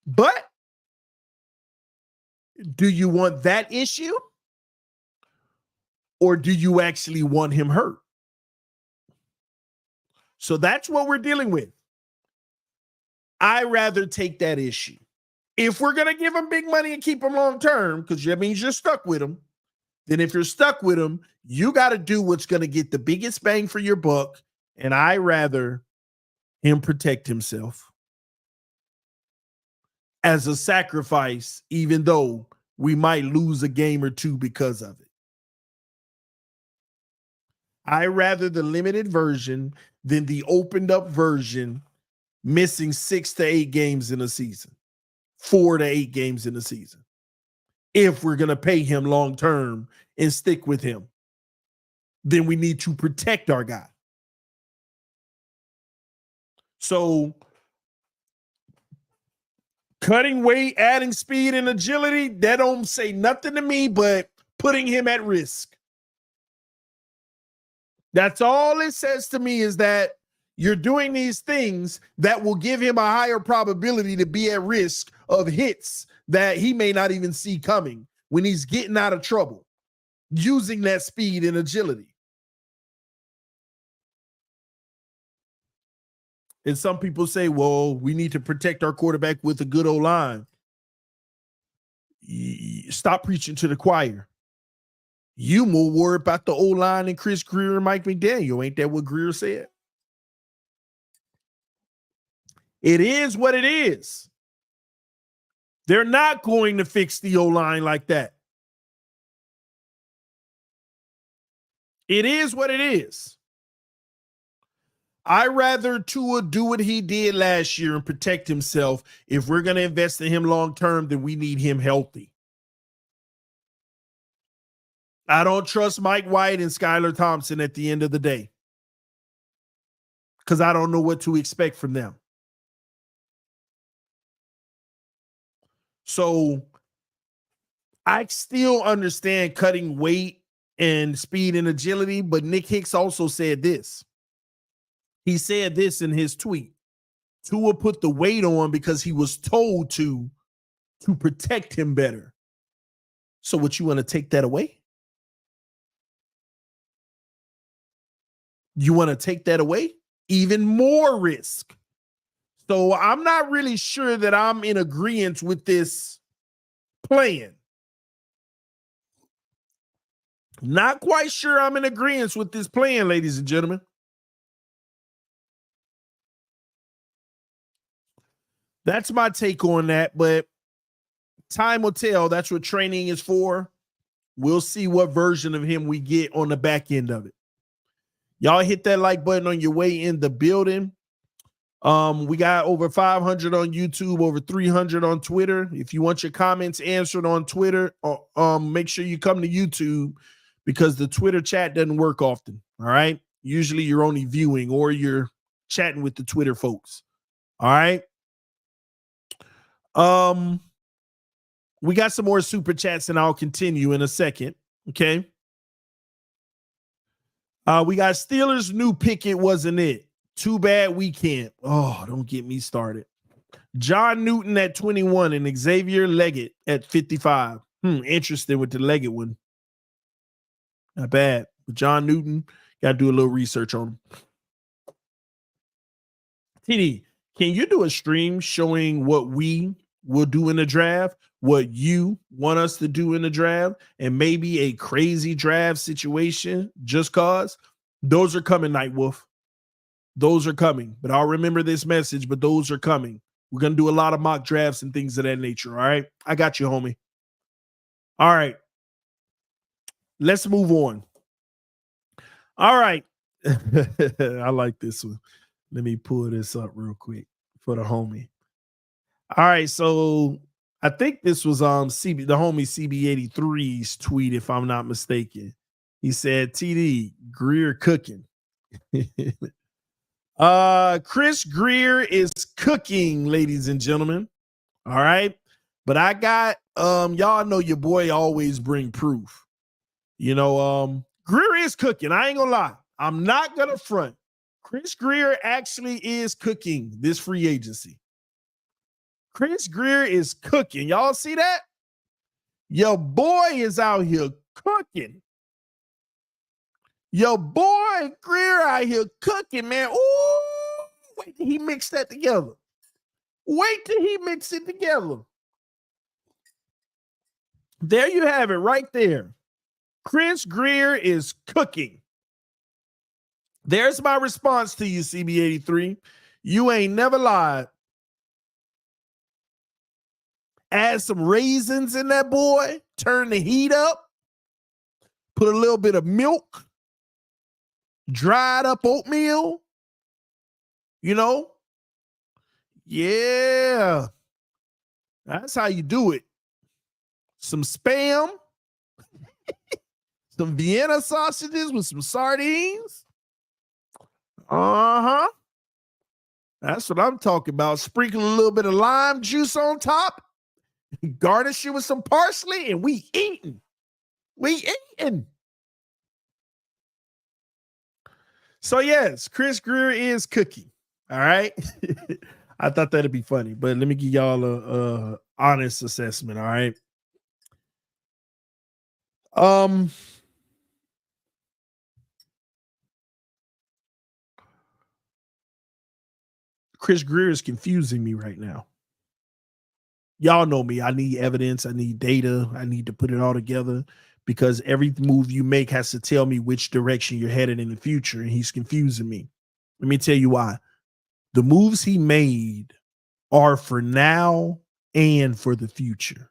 But do you want that issue? Or do you actually want him hurt? So that's what we're dealing with. I'd rather take that issue. If we're going to give him big money and keep him long term, because that means you're stuck with him, then if you're stuck with him, you got to do what's going to get the biggest bang for your buck. And I'd rather him protect himself as a sacrifice, even though we might lose a game or two because of it. I rather the limited version than the opened up version missing 6 to 8 games in a season, 4 to 8 games in a season. If we're going to pay him long term and stick with him. then we need to protect our guy. So cutting weight, adding speed and agility, that don't say nothing to me but putting him at risk. That's all it says to me, is that you're doing these things that will give him a higher probability to be at risk of hits that he may not even see coming when he's getting out of trouble, using that speed and agility. And some people say, well, we need to protect our quarterback with a good O-line. Stop preaching to the choir. You more worried about the O-line and Chris Grier and Mike McDaniel. Ain't that what Grier said? It is what it is. They're not going to fix the O-line like that. It is what it is. I'd rather Tua do what he did last year and protect himself. If we're going to invest in him long-term, then we need him healthy. I don't trust Mike White and Skylar Thompson at the end of the day, because I don't know what to expect from them. So I still understand cutting weight and speed and agility, but Nick Hicks also said this. He said this in his tweet. Tua put the weight on because he was told to protect him better. So what, you want to take that away? You want to take that away? Even more risk. So I'm not really sure that I'm in agreement with this plan. Not quite sure I'm in agreement with this plan, ladies and gentlemen. That's my take on that, but time will tell. That's what training is for. We'll see what version of him we get on the back end of it. Y'all hit that like button on your way in the building. We got over 500 on YouTube, over 300 on Twitter. If you want your comments answered on Twitter, make sure you come to YouTube, because the Twitter chat doesn't work often. All right. Usually you're only viewing or you're chatting with the Twitter folks. All right. We got some more super chats and I'll continue in a second. Okay. We got Steelers new picket wasn't it. Too bad we can't. Oh, don't get me started. John Newton at 21 and Xavier Leggett at 55. Interesting with the Leggett one. Not bad. But John Newton, got to do a little research on him. TD, can you do a stream showing what we will do in the draft, what you want us to do in the draft, and maybe a crazy draft situation just cause? Those are coming, Nightwolf. Those are coming. But I'll remember this message, but those are coming. We're going to do a lot of mock drafts and things of that nature, all right? I got you, homie. All right. Let's move on. All right. I like this one. Let me pull this up real quick for the homie. All right, so I think this was the homie CB83's tweet, if I'm not mistaken. He said, TD, Grier cooking. Chris Grier is cooking, ladies and gentlemen. All right. But I got y'all know your boy always bring proof. You know, Grier is cooking. I ain't gonna lie. I'm not gonna front. Chris Grier actually is cooking this free agency. Chris Grier is cooking. Y'all see that? Your boy is out here cooking. Your boy Grier out here cooking, man. Ooh, wait till he mix that together. Wait till he mix it together. There you have it right there. Chris Grier is cooking. There's my response to you, CB83. You ain't never lied. Add some raisins in that boy. Turn the heat up. Put a little bit of milk. Dried up oatmeal. You know? Yeah. That's how you do it. Some Spam. Some Vienna sausages with some sardines. Uh-huh. That's what I'm talking about. Sprinkle a little bit of lime juice on top. Garnish it with some parsley, and we eating. We eating. So, yes, Chris Greer is cooking. All right. I thought that'd be funny, but let me give y'all a honest assessment. All right. Chris Greer is confusing me right now. Y'all know me. I need evidence. I need data. I need to put it all together because every move you make has to tell me which direction you're headed in the future, and he's confusing me. Let me tell you why. The moves he made are for now and for the future.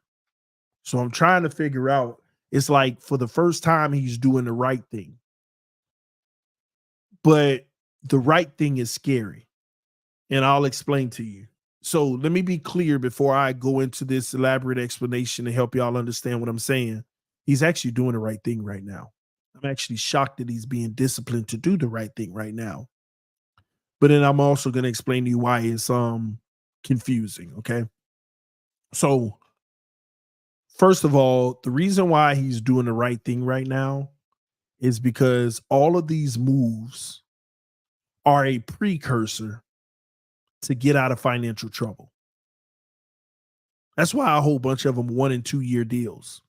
So I'm trying to figure out, it's like for the first time he's doing the right thing. But the right thing is scary. And I'll explain to you. So let me be clear before I go into this elaborate explanation to help y'all understand what I'm saying. He's actually doing the right thing right now. I'm actually shocked that he's being disciplined to do the right thing right now. But then I'm also going to explain to you why it's confusing, okay? So first of all, the reason why he's doing the right thing right now is because all of these moves are a precursor to get out of financial trouble. That's why a whole bunch of them 1 and 2 year deals.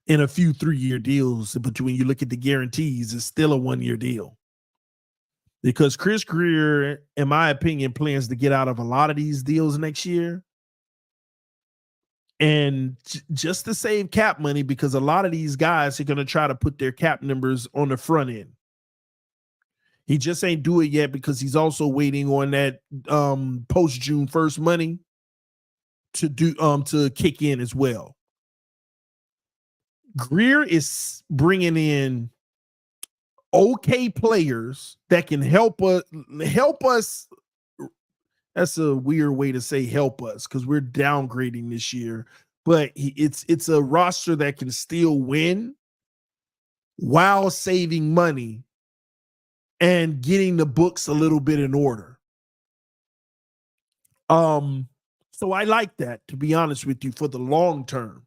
And a few 3-year deals, but when you look at the guarantees, it's still a 1-year deal. Because Chris Greer, in my opinion, plans to get out of a lot of these deals next year. And just to save cap money, because a lot of these guys are going to try to put their cap numbers on the front end. He just ain't do it yet because he's also waiting on that post June 1st money to kick in as well. Greer is bringing in okay players that can help us. That's a weird way to say help us because we're downgrading this year, but it's a roster that can still win while saving money and getting the books a little bit in order. So I like that, to be honest with you, for the long term.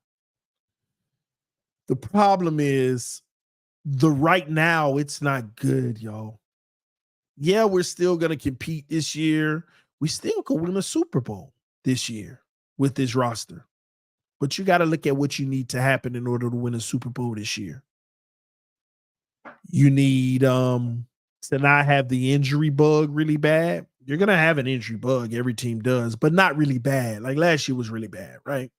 The problem is right now, it's not good, y'all. Yeah, we're still going to compete this year. We still could win a Super Bowl this year with this roster. But you got to look at what you need to happen in order to win a Super Bowl this year. You need to not have the injury bug really bad. You're going to have an injury bug. Every team does, but not really bad. Like last year was really bad, right?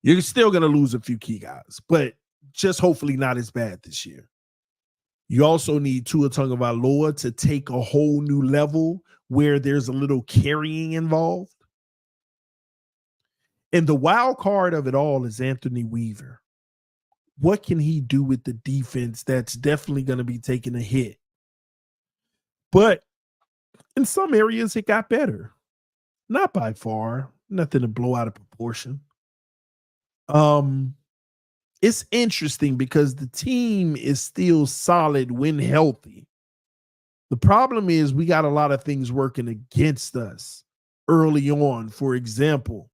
You're still going to lose a few key guys, but just hopefully not as bad this year. You also need Tua Tagovailoa to take a whole new level where there's a little carrying involved. And the wild card of it all is Anthony Weaver. What can he do with the defense that's definitely going to be taking a hit? But in some areas, it got better. Not by far. Nothing to blow out of proportion. It's interesting because the team is still solid when healthy. The problem is we got a lot of things working against us early on. For example,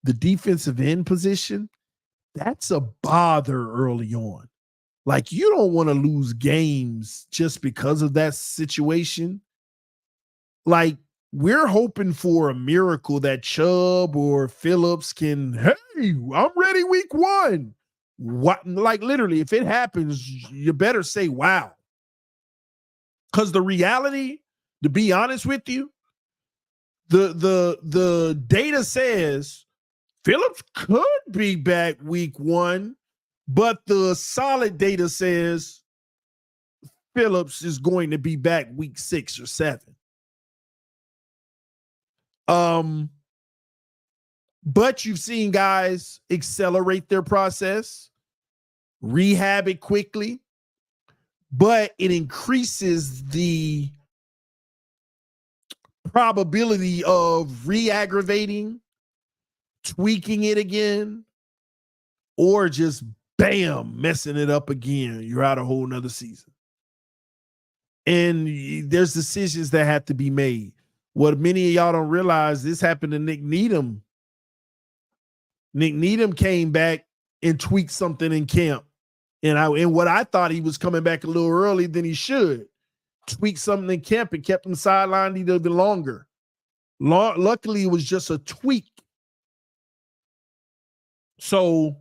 the defensive end position, that's a bother early on. Like you don't want to lose games just because of that situation. Like we're hoping for a miracle that Chubb or Phillips can, hey, I'm ready week 1. What, like literally, if it happens, you better say wow. Because the reality, to be honest with you, the data says Phillips could be back week 1, but the solid data says Phillips is going to be back week 6 or 7. But you've seen guys accelerate their process, rehab it quickly, but it increases the probability of re-aggravating, tweaking it again, or just bam, messing it up again. You're out a whole nother season. And there's decisions that have to be made. What many of y'all don't realize, this happened to Nick Needham. Nick Needham came back and tweaked something in camp. And what I thought, he was coming back a little early than he should. Tweaked something in camp and kept him sidelined even longer. Luckily, it was just a tweak. So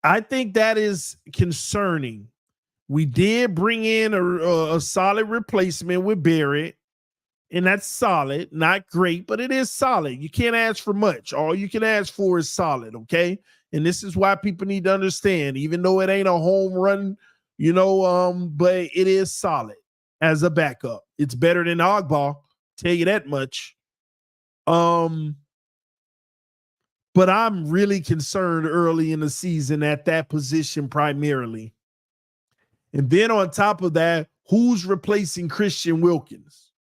I think that is concerning. We did bring in a solid replacement with Barrett, and that's solid. Not great, but it is solid. You can't ask for much. All you can ask for is solid, okay? And this is why people need to understand, even though it ain't a home run, but it is solid as a backup. It's better than Ogba, tell you that much. But I'm really concerned early in the season at that position primarily. And then on top of that, who's replacing Christian Wilkins?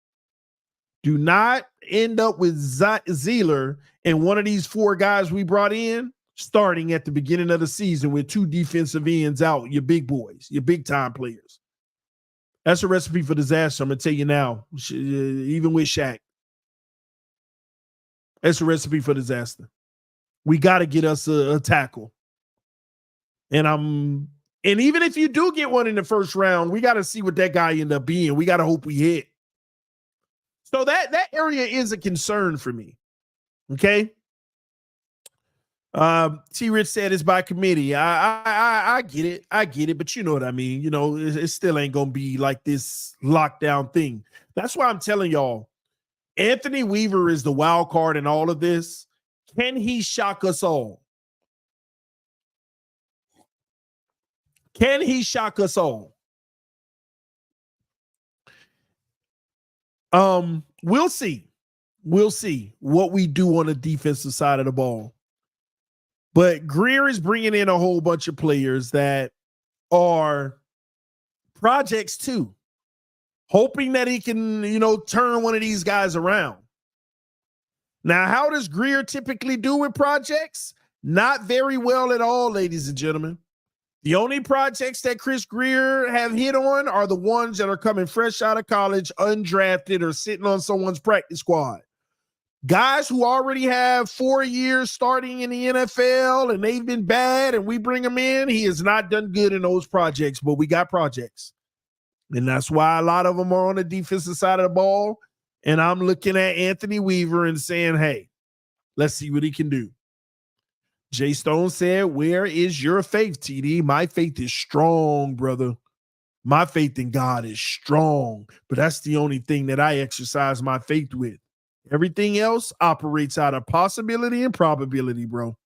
Do not end up with Zeller and one of these four guys we brought in starting at the beginning of the season with two defensive ends out, your big boys, your big time players. That's a recipe for disaster. I'm going to tell you now, even with Shaq. That's a recipe for disaster. We got to get us a tackle. And even if you do get one in the first round, we got to see what that guy end up being. We got to hope we hit. So that area is a concern for me. Okay. T. Rich said it's by committee. I get it. I get it. But you know what I mean? It still ain't going to be like this lockdown thing. That's why I'm telling y'all, Anthony Weaver is the wild card in all of this. Can he shock us all? Can he shock us all? We'll see. We'll see what we do on the defensive side of the ball. But Greer is bringing in a whole bunch of players that are projects too, hoping that he can, turn one of these guys around. Now, how does Greer typically do with projects? Not very well at all, ladies and gentlemen. The only projects that Chris Greer have hit on are the ones that are coming fresh out of college, undrafted, or sitting on someone's practice squad. Guys who already have 4 years starting in the NFL and they've been bad and we bring them in, he has not done good in those projects, but we got projects. And that's why a lot of them are on the defensive side of the ball. And I'm looking at Anthony Weaver and saying, hey, let's see what he can do. Jay Stone said, where is your faith, TD? My faith is strong, brother. My faith in God is strong, but that's the only thing that I exercise my faith with. Everything else operates out of possibility and probability, bro.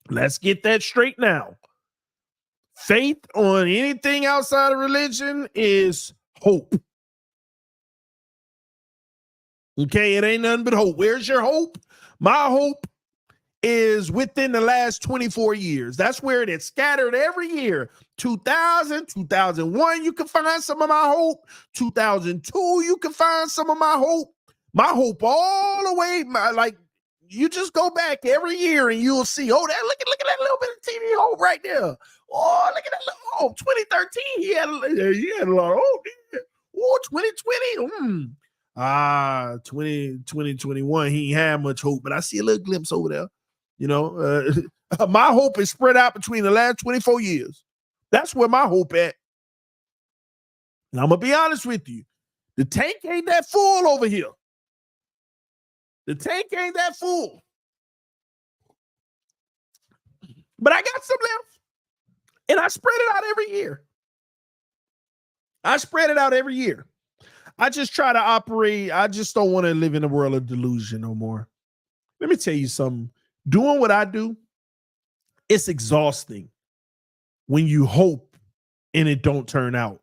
Let's get that straight now. Faith on anything outside of religion is hope. Okay, it ain't nothing but hope. Where's your hope? My hope is within the last 24 years. That's where it is scattered every year. 2000, 2001, you can find some of my hope. 2002, you can find some of my hope. My hope all the way, you just go back every year and you'll see, look at that little bit of TV hope right there. Oh, look at that little hope. 2013, he had a lot of hope. Oh, 2020, 2021, he ain't had much hope, but I see a little glimpse over there. My hope is spread out between the last 24 years. That's where my hope at. And I'm going to be honest with you. The tank ain't that full over here. The tank ain't that full. But I got some left. And I spread it out every year. I just try to operate. I just don't want to live in a world of delusion no more. Let me tell you something. Doing what I do, it's exhausting when you hope and it don't turn out.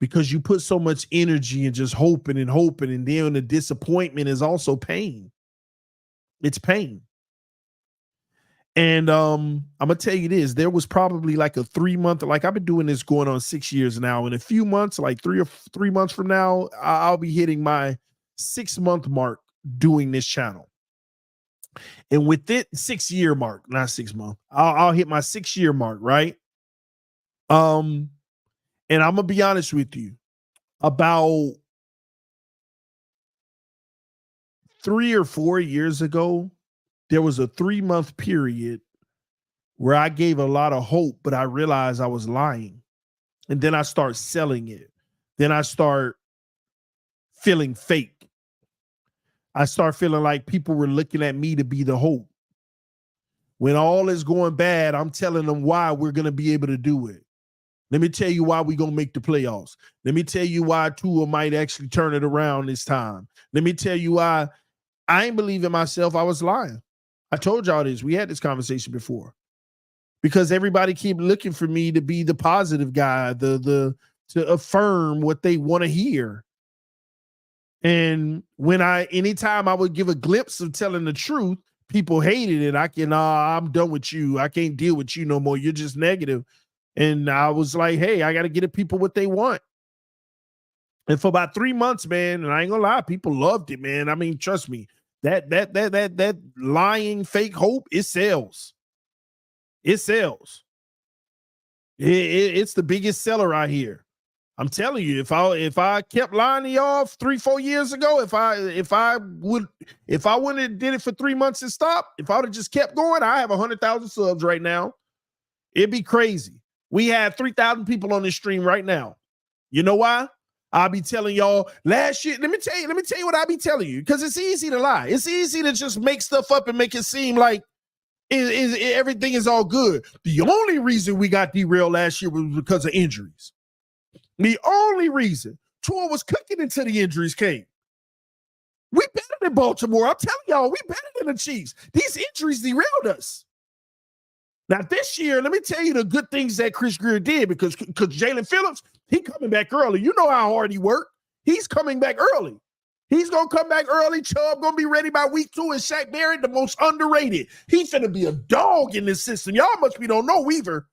Because you put so much energy in just hoping, and then the disappointment is also pain. It's pain. And I'm going to tell you this. There was probably like a 3-month, I've been doing this going on 6 years now. In a few months, like 3 months from now, I'll be hitting my 6-month mark doing this channel. And with it, 6 year mark, not 6 months. I'll hit my 6 year mark, right? And I'm gonna be honest with you. About 3 or 4 years ago, there was a 3-month period where I gave a lot of hope, but I realized I was lying. And then I start selling it. Then I start feeling fake. I start feeling like people were looking at me to be the hope. When all is going bad, I'm telling them why we're going to be able to do it. Let me tell you why we're going to make the playoffs. Let me tell you why Tua might actually turn it around this time. Let me tell you why I ain't believing myself. I was lying. I told y'all this. We had this conversation before. Because everybody keep looking for me to be the positive guy, to affirm what they want to hear. And anytime I would give a glimpse of telling the truth, people hated it. I'm done with you. I can't deal with you no more. You're just negative. And I was like, hey, I got to get the people what they want. And for about 3 months, man, and I ain't gonna lie, people loved it, man. I mean, trust me, that lying fake hope, it sells. It sells. It's the biggest seller out here. I'm telling you, if I kept lying to y'all 3-4 years ago, if I wouldn't have did it for 3 months and stopped, if I would have just kept going, I have 100,000 subs right now. It'd be crazy. We have 3,000 people on this stream right now. You know why? I'll be telling y'all last year. Let me tell you what I be telling you, because it's easy to lie. It's easy to just make stuff up and make it seem like everything is all good. The only reason we got derailed last year was because of injuries. The only reason. Tua was cooking until the injuries came. We better than Baltimore. I'm telling y'all, we better than the Chiefs. These injuries derailed us. Now, this year, let me tell you the good things that Chris Greer did, because Jalen Phillips, he coming back early. You know how hard he worked. He's coming back early. He's going to come back early. Chubb going to be ready by week 2. And Shaq Barrett, the most underrated. He's finna be a dog in this system. Y'all must be don't know Weaver.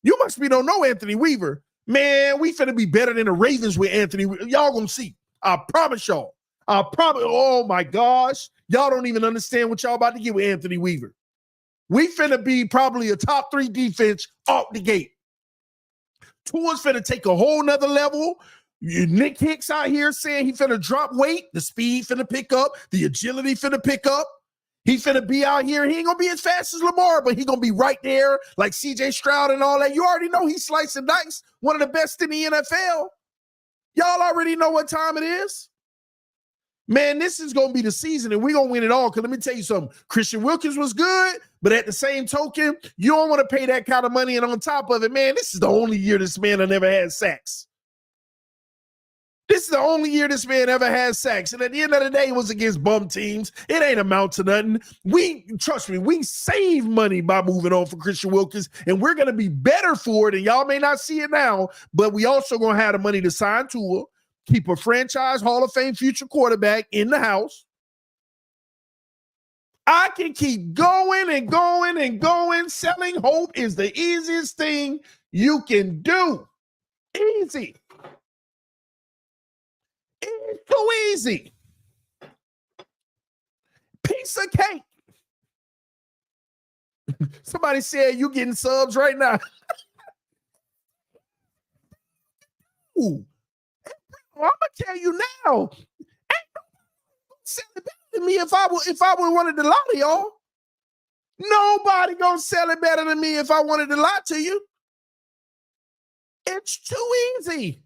You must be don't know Anthony Weaver. Man, we finna be better than the Ravens with Anthony. Y'all going to see. I promise y'all. Oh, my gosh. Y'all don't even understand what y'all about to get with Anthony Weaver. We finna be probably a top 3 defense off the gate. Tua's finna take a whole nother level. Nick Hicks out here saying he finna drop weight. The speed finna pick up. The agility finna pick up. He finna be out here. He ain't gonna be as fast as Lamar, but he gonna be right there like CJ Stroud and all that. You already know he's slicing dice. One of the best in the NFL. Y'all already know what time it is. Man, this is going to be the season, and we're going to win it all. Because let me tell you something. Christian Wilkins was good, but at the same token, you don't want to pay that kind of money. And on top of it, man, this is the only year this man have never had sacks. This is the only year this man ever had sacks. And at the end of the day, it was against bum teams. It ain't amount to nothing. Trust me, we save money by moving on for Christian Wilkins, and we're going to be better for it. And y'all may not see it now, but we also going to have the money to sign Tua, keep a franchise Hall of Fame future quarterback in the house. I can keep going and going and going. Selling hope is the easiest thing you can do. Easy. It's too easy. Piece of cake. Somebody said you getting subs right now. Ooh. I'm gonna tell you now. Ain't nobody sell it better than me if I would wanted to lie to y'all. Nobody gonna sell it better than me if I wanted to lie to you. It's too easy.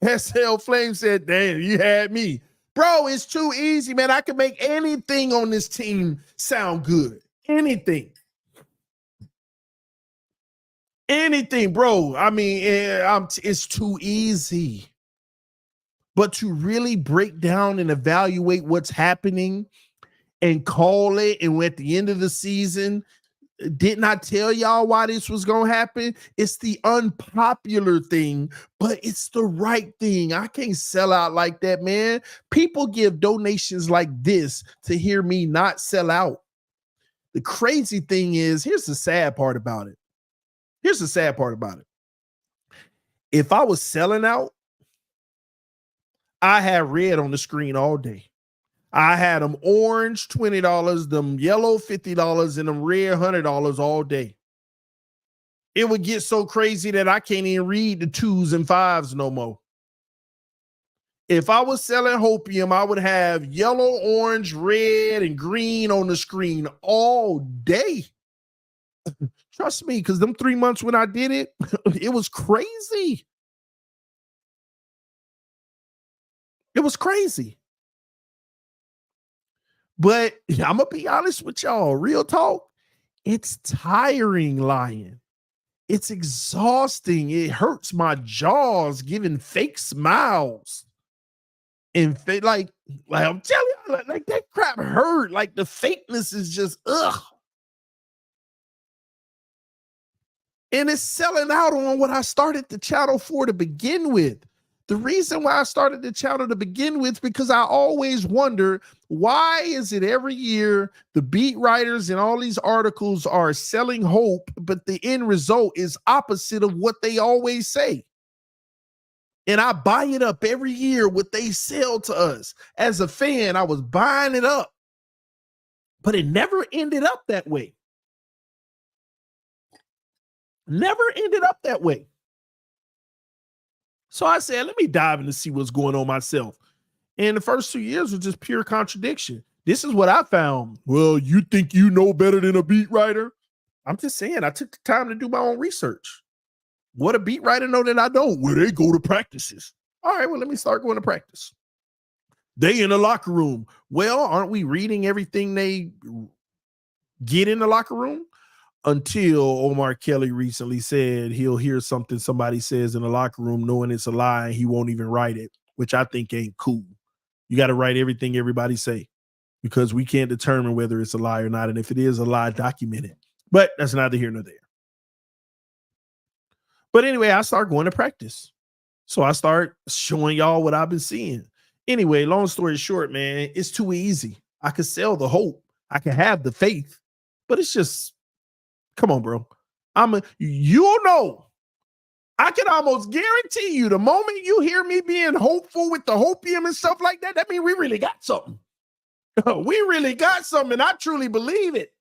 SL Flame said, damn, you had me. Bro, it's too easy, man. I can make anything on this team sound good. Anything. Anything, bro. I mean, it's too easy. But to really break down and evaluate what's happening and call it, and at the end of the season, didn't I tell y'all why this was going to happen? It's the unpopular thing, but it's the right thing. I can't sell out like that, man. People give donations like this to hear me not sell out. The crazy thing is, here's the sad part about it. Here's the sad part about it. If I was selling out, I had red on the screen all day. I had them orange $20, them yellow $50, and them red $100 all day. It would get so crazy that I can't even read the 2s and 5s no more. If I was selling hopium, I would have yellow, orange, red, and green on the screen all day. Trust me, because them 3 months when I did it, it was crazy. It was crazy. But I'm going to be honest with y'all. Real talk. It's tiring lying. It's exhausting. It hurts my jaws giving fake smiles. And like I'm telling you, like that crap hurt. Like the fakeness is just ugh. And it's selling out on what I started the channel for to begin with. The reason why I started the channel to begin with, because I always wonder, why is it every year the beat writers and all these articles are selling hope, but the end result is opposite of what they always say? And I buy it up every year what they sell to us. As a fan, I was buying it up, but it never ended up that way. Never ended up that way. So I said, let me dive in to see what's going on myself. And the first 2 years was just pure contradiction. This is what I found. Well, you think you know better than a beat writer? I'm just saying, I took the time to do my own research. What a beat writer know that I don't? Well, they go to practices. All right, well, let me start going to practice. They in the locker room. Well, aren't we reading everything they get in the locker room? Until Omar Kelly recently said he'll hear something somebody says in the locker room knowing it's a lie and he won't even write it, which I think ain't cool. You got to write everything everybody say because we can't determine whether it's a lie or not. And if it is a lie, document it. But that's neither here nor there. But anyway, I start going to practice. So I start showing y'all what I've been seeing. Anyway, long story short, man, it's too easy. I could sell the hope. I can have the faith, but it's just, come on, bro. You'll know. I can almost guarantee you the moment you hear me being hopeful with the hopium and stuff like that, that means we really got something. We really got something, and I truly believe it.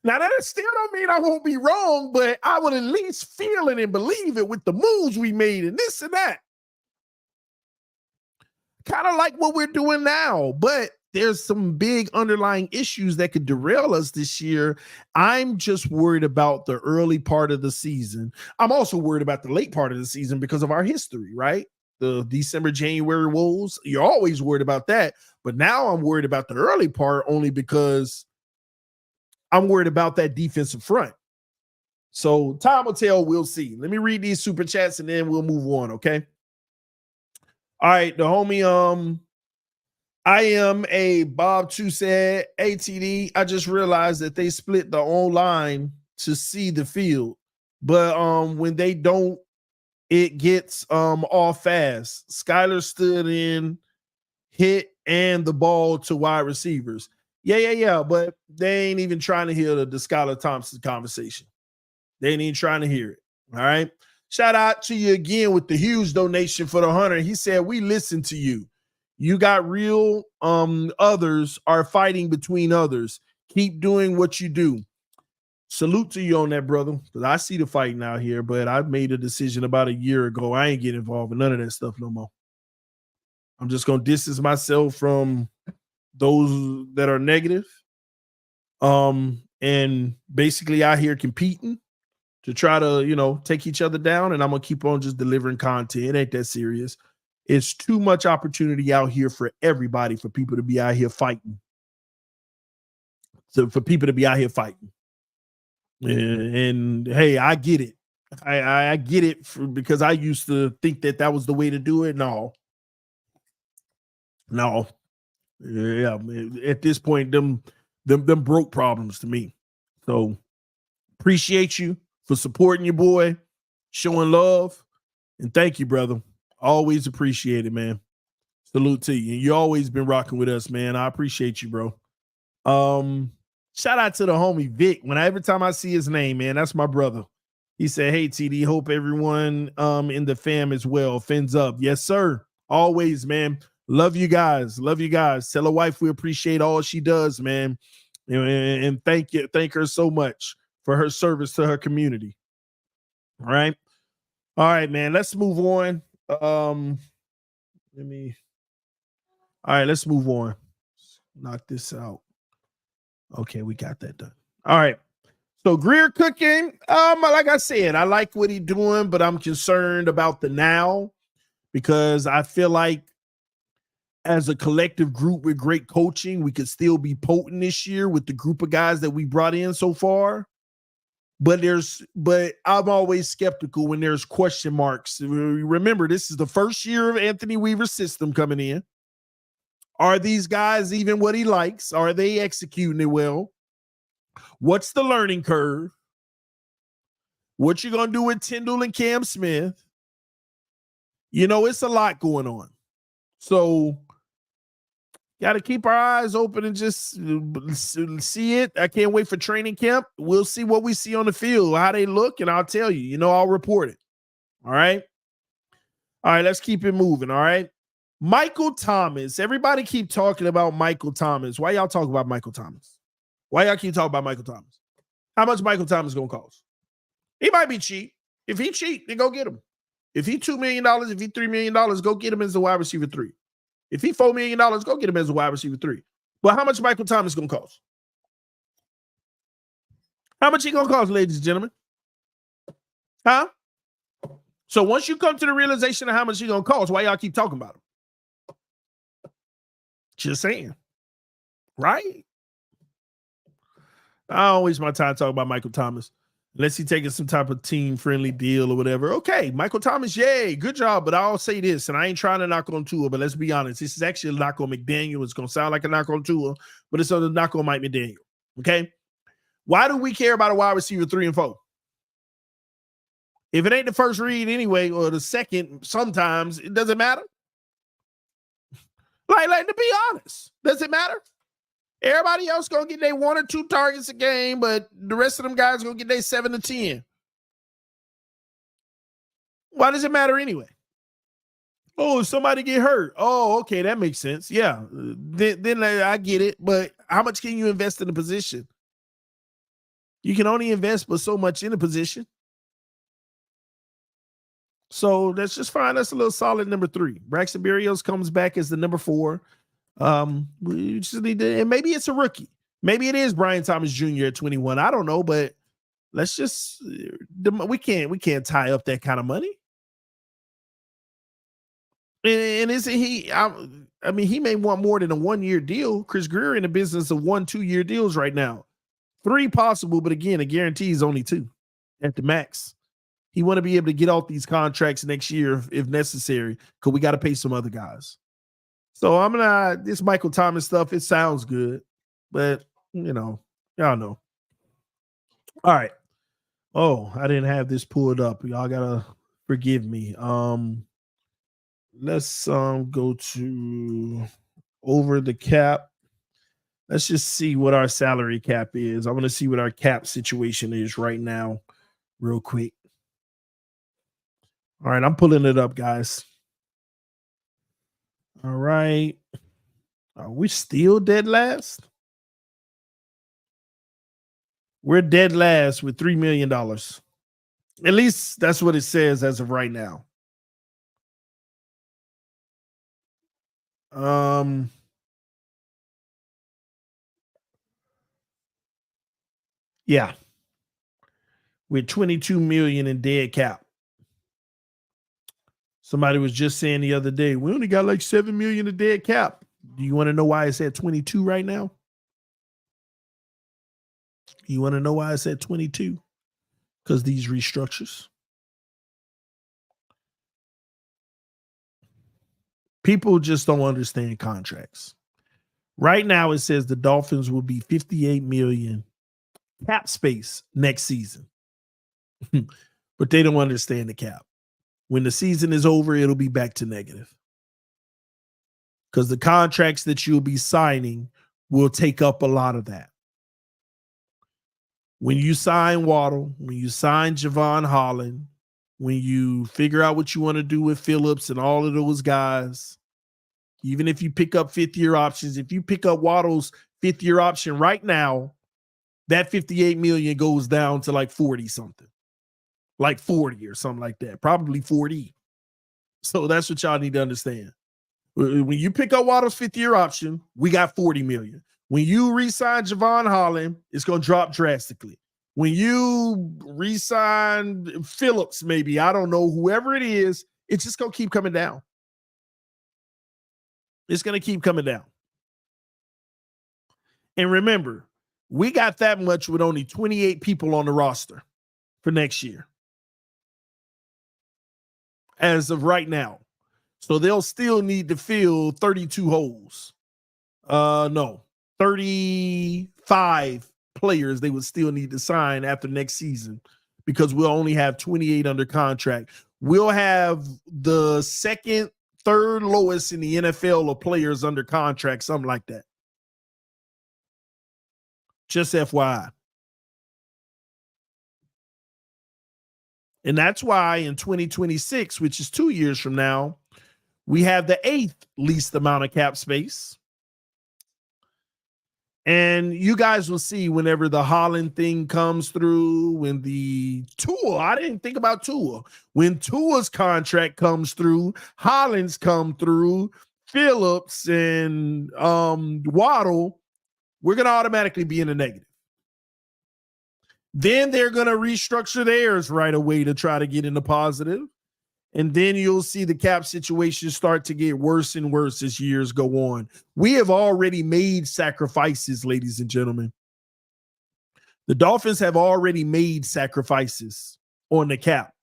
Now, that still don't mean I won't be wrong, but I would at least feel it and believe it with the moves we made and this and that. Kind of like what we're doing now, but there's some big underlying issues that could derail us this year. I'm just worried about the early part of the season. I'm also worried about the late part of the season because of our history, right? The December, January woes. You're always worried about that. But now I'm worried about the early part only because I'm worried about that defensive front. So time will tell. We'll see. Let me read these super chats and then we'll move on, okay? All right, the homie, I am a Bob Chu said, ATD, I just realized that they split the O-line to see the field. But when they don't, it gets off fast. Skyler stood in, hit, and the ball to wide receivers. Yeah. But they ain't even trying to hear the Skylar Thompson conversation. They ain't even trying to hear it. All right. Shout out to you again with the huge donation for the 100. He said, we listen to you. You got real others are fighting between others. Keep doing what you do. Salute to you on that, brother, because I see the fighting out here, but I made a decision about a year ago. I ain't getting involved in none of that stuff no more. I'm just going to distance myself from those that are negative. And basically out here competing to try to, take each other down, and I'm going to keep on just delivering content. It ain't that serious. It's too much opportunity out here for everybody, for people to be out here fighting. So for people to be out here fighting. And hey, I get it. I get it because I used to think that was the way to do it. No. Yeah. At this point, them broke problems to me. So appreciate you for supporting your boy, showing love, and thank you, brother. Always appreciate it, man. Salute to you. You always been rocking with us, man. I appreciate you, bro. Shout out to the homie Vic. Every time I see his name, man, that's my brother. He said, hey, TD, hope everyone in the fam as well. Fins up. Yes, sir. Always, man. Love you guys. Love you guys. Tell a wife we appreciate all she does, man. And thank her so much for her service to her community. All right. All right, man. Let's move on. All right, let's move on. Knock this out. Okay, we got that done. All right. So Greer cooking. Like I said, I like what he's doing, but I'm concerned about the now because I feel like as a collective group with great coaching, we could still be potent this year with the group of guys that we brought in so far. But I'm always skeptical when there's question marks. Remember, this is the first year of Anthony Weaver's system coming in. Are these guys even what he likes? Are they executing it well? What's the learning curve? What you gonna do with Tyndall and Cam Smith? It's a lot going on. So got to keep our eyes open and just see it. I can't wait for training camp. We'll see what we see on the field, how they look, and I'll tell you. I'll report it. All right? All right, let's keep it moving, all right? Michael Thomas. Everybody keep talking about Michael Thomas. Why y'all talk about Michael Thomas? Why y'all keep talking about Michael Thomas? How much Michael Thomas going to cost? He might be cheap. If he cheap, then go get him. If he $2 million, if he $3 million, go get him as the wide receiver 3. If he $4 million, go get him as a wide receiver 3. But how much Michael Thomas going to cost? How much he going to cost, ladies and gentlemen? Huh? So once you come to the realization of how much he going to cost, why y'all keep talking about him? Just saying. Right? I don't waste my time talking about Michael Thomas. Unless he's taking some type of team-friendly deal or whatever. Okay, Michael Thomas, yay, good job. But I'll say this, and I ain't trying to knock on Tua, but let's be honest. This is actually a knock on McDaniel. It's going to sound like a knock on Tua, but it's a knock on Mike McDaniel, okay? Why do we care about a wide receiver 3 and 4? If it ain't the first read anyway, or the second, sometimes, it doesn't matter. Like to be honest, does it matter? Everybody else going to get their 1 or 2 targets a game, but the rest of them guys going to get their 7 to 10. Why does it matter anyway? Oh, if somebody get hurt. Oh, okay, that makes sense. Yeah, then I get it. But how much can you invest in a position? You can only invest but so much in a position. So that's just fine. That's a little solid number 3. Braxton Berrios comes back as the number 4. We just need to, and maybe it's a rookie. Maybe it is Brian Thomas Jr. at 21. I don't know, but let's just we can't tie up that kind of money. And isn't he? I mean, he may want more than a 1-year deal. Chris Greer in the business of 1-2-year deals right now. 3 possible, but again, a guarantee is only 2 at the max. He want to be able to get off these contracts next year if necessary, because we got to pay some other guys. So this Michael Thomas stuff, it sounds good, but y'all know. All right. Oh, I didn't have this pulled up. Y'all gotta forgive me. Let's go to over the cap. Let's just see what our salary cap is. I want to see what our cap situation is right now, real quick. All right, I'm pulling it up, guys. All right. Are we still dead last? We're dead last with $3 million. At least that's what it says as of right now. Yeah. With $22 million in dead cap. Somebody was just saying the other day, we only got like $7 million in dead cap. Do you want to know why it's at 22 right now? You want to know why it's at 22? Because these restructures. People just don't understand contracts. Right now, it says the Dolphins will be $58 million cap space next season. But they don't understand the cap. When the season is over, it'll be back to negative. Because the contracts that you'll be signing will take up a lot of that. When you sign Waddle, when you sign Javon Holland, when you figure out what you want to do with Phillips and all of those guys, Even if you pick up fifth-year options, if you pick up Waddle's fifth-year option right now, that $58 million goes down to like 40 something, like 40 or something like that, probably 40. So that's what y'all need to understand. When you pick up Waddle's fifth-year option, we got 40 million. When you re-sign Javon Holland, it's going to drop drastically. When you re-sign Phillips, maybe, I don't know, whoever it is, it's just going to keep coming down. It's going to keep coming down. And remember, we got that much with only 28 people on the roster for next year, as of right now. So they'll still need to fill 32 holes. No, 35 players they would still need to sign after next season because we'll only have 28 under contract. We'll have the second, third lowest in the NFL of players under contract, something like that. Just FYI. And that's why in 2026, which is 2 years from now, we have the 8th least amount of cap space. And you guys will see whenever the Holland thing comes through, when the Tua, I didn't think about Tua. When Tua's contract comes through, Holland's come through, Phillips and Waddle, we're going to automatically be in the negative. Then they're going to restructure theirs right away to try to get in the positive. And then you'll see the cap situation start to get worse and worse as years go on. We have already made sacrifices, ladies and gentlemen. The Dolphins have already made sacrifices on the cap.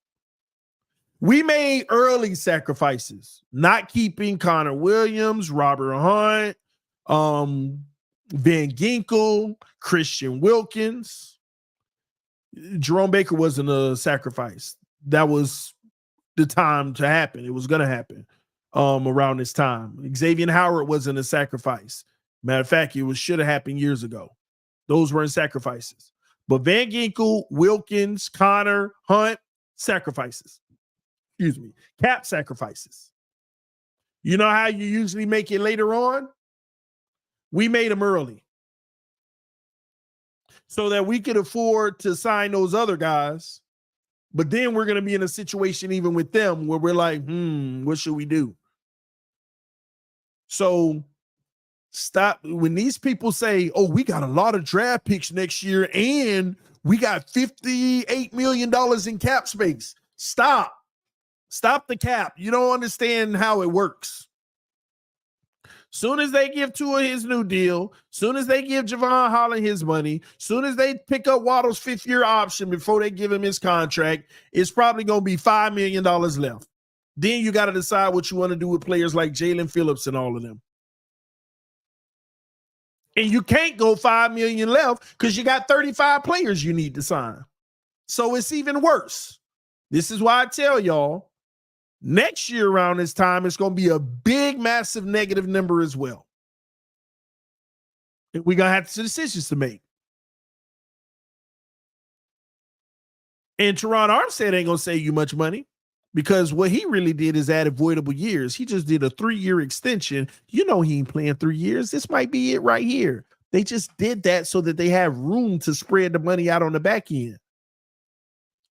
We made early sacrifices, not keeping Connor Williams, Robert Hunt, Van Ginkel, Christian Wilkins. Jerome Baker wasn't a sacrifice. That was the time to happen. It was going to happen around this time. Xavier Howard wasn't a sacrifice. Matter of fact, it should have happened years ago. Those weren't sacrifices. But Van Ginkel, Wilkins, Connor, Hunt, sacrifices. Excuse me. Cap sacrifices. You know how you usually make it later on? We made them early so that we could afford to sign those other guys. But then we're going to be in a situation even with them where we're like, what should we do? So stop. When these people say, oh, we got a lot of draft picks next year and we got $58 million in cap space. Stop. Stop the cap. You don't understand how it works. Soon as they give Tua his new deal, soon as they give Javon Holland his money, soon as they pick up Waddle's fifth-year option before they give him his contract, it's probably going to be $5 million left. Then you got to decide what you want to do with players like Jalen Phillips and all of them. And you can't go $5 million left because you got 35 players you need to sign. So it's even worse. This is why I tell y'all, next year around this time, it's going to be a big, massive negative number as well. We're going to have some decisions to make. And Teron Armstead ain't going to save you much money because what he really did is add avoidable years. He just did a 3-year extension. You know he ain't playing 3 years. This might be it right here. They just did that so that they have room to spread the money out on the back end.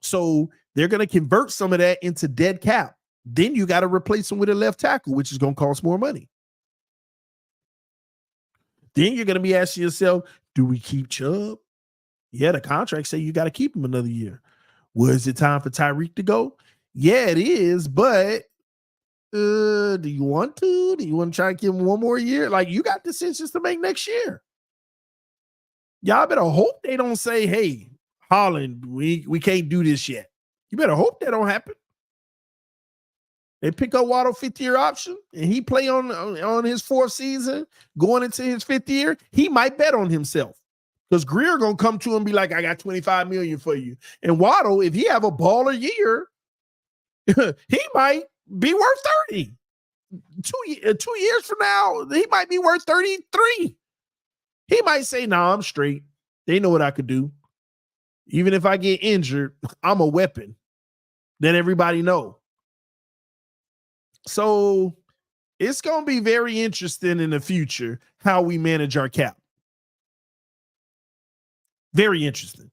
So they're going to convert some of that into dead cap. Then you got to replace him with a left tackle, which is going to cost more money. Then you're going to be asking yourself, do we keep Chubb? Yeah, the contract say you got to keep him another year. Well, is it time for Tyreek to go? Yeah, it is, but do you want to? Do you want to try and give him one more year? Like, you got decisions to make next year. Y'all better hope they don't say, hey, Holland, we can't do this yet. You better hope that don't happen. They pick up Waddle 5th-year option, and he play on his 4th season, going into his 5th year. He might bet on himself because Greer gonna come to him and be like, "I got $25 million for you." And Waddle, if he have a baller year, he might be worth 30. 2 years from now, he might be worth 33. He might say, "Nah, I'm straight. They know what I could do. Even if I get injured, I'm a weapon that everybody know." So It's going to be very interesting in the future how we manage our cap. Very interesting.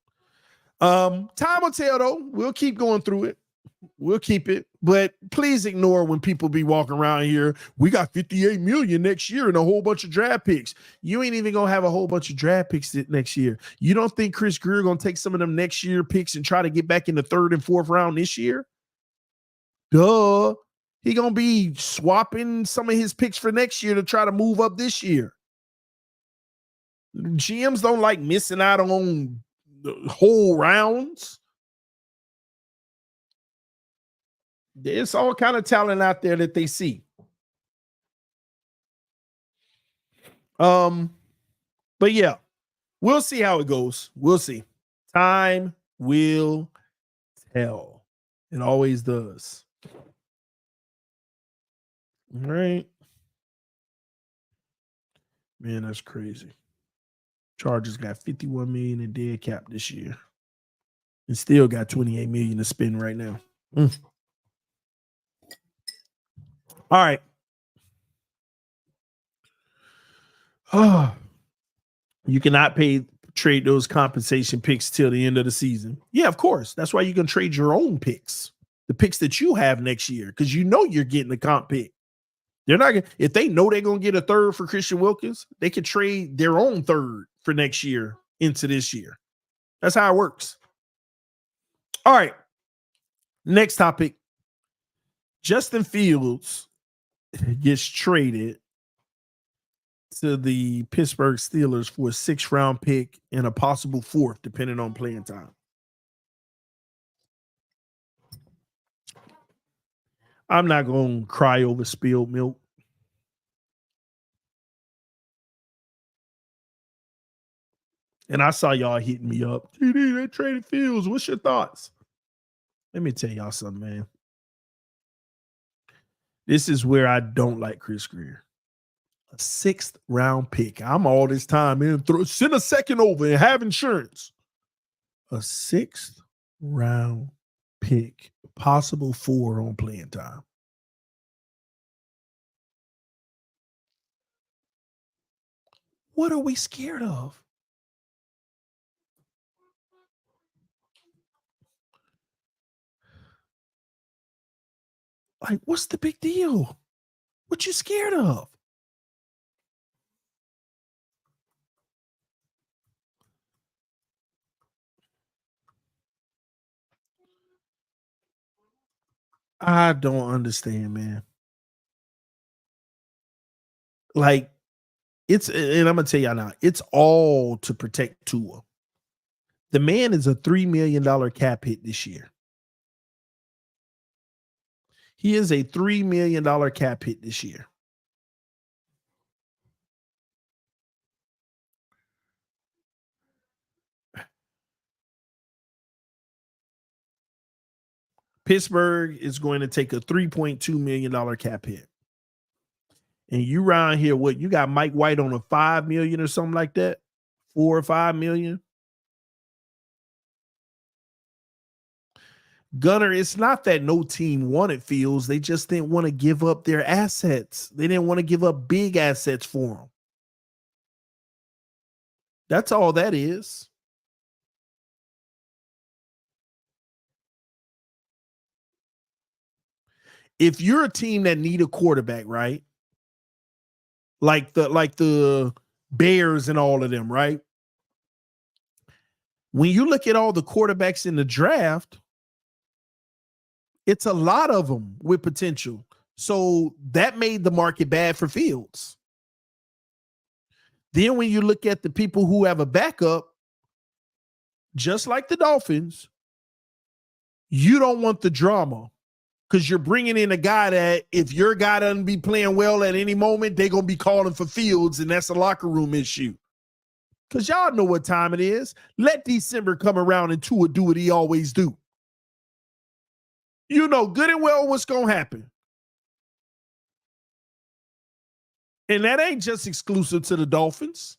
Time will tell, though. We'll keep going through it. We'll keep it. But please ignore when people be walking around here. We got $58 million next year and a whole bunch of draft picks. You ain't even going to have a whole bunch of draft picks next year. You don't think Chris Greer going to take some of them next year picks and try to get back in the 3rd and 4th round this year? Duh. He going to be swapping some of his picks for next year to try to move up this year. GMs don't like missing out on whole rounds. There's all kind of talent out there that they see. But yeah, we'll see how it goes. We'll see. Time will tell. It always does. All right. Man, that's crazy. Chargers got $51 million in dead cap this year. And still got $28 million to spend right now. All right. You cannot trade those compensation picks till the end of the season. Yeah, of course. That's why you can trade your own picks, the picks that you have next year, because you know you're getting a comp pick. They're not gonna, if they know they're gonna get a 3rd for Christian Wilkins, they could trade their own 3rd for next year into this year. That's how it works. All right. Next topic. Justin Fields gets traded to the Pittsburgh Steelers for a 6th round pick and a possible 4th, depending on playing time. I'm not going to cry over spilled milk. And I saw y'all hitting me up. TD, they traded Fields. What's your thoughts? Let me tell y'all something, man. This is where I don't like Chris Greer. A 6th round pick. I'm all this time in. Send a 2nd over and have insurance. A 6th round pick. Possible 4 on playing time. What are we scared of? Like, what's the big deal? What you scared of? I don't understand, man. Like, and I'm going to tell y'all now, it's all to protect Tua. The man is a $3 million cap hit this year. He is a $3 million cap hit this year. Pittsburgh is going to take a $3.2 million cap hit. And you around here, what, you got Mike White on a $5 million or something like that? 4 or 5 million? Gunner, it's not that no team wanted Fields. They just didn't want to give up their assets. They didn't want to give up big assets for him. That's all that is. If you're a team that need a quarterback, right? Like the Bears and all of them, right? When you look at all the quarterbacks in the draft, it's a lot of them with potential. So that made the market bad for Fields. Then when you look at the people who have a backup, just like the Dolphins, you don't want the drama because you're bringing in a guy that if your guy doesn't be playing well at any moment, they're going to be calling for Fields, and that's a locker room issue. Because y'all know what time it is. Let December come around and Tua do what he always do. You know good and well what's going to happen. And that ain't just exclusive to the Dolphins.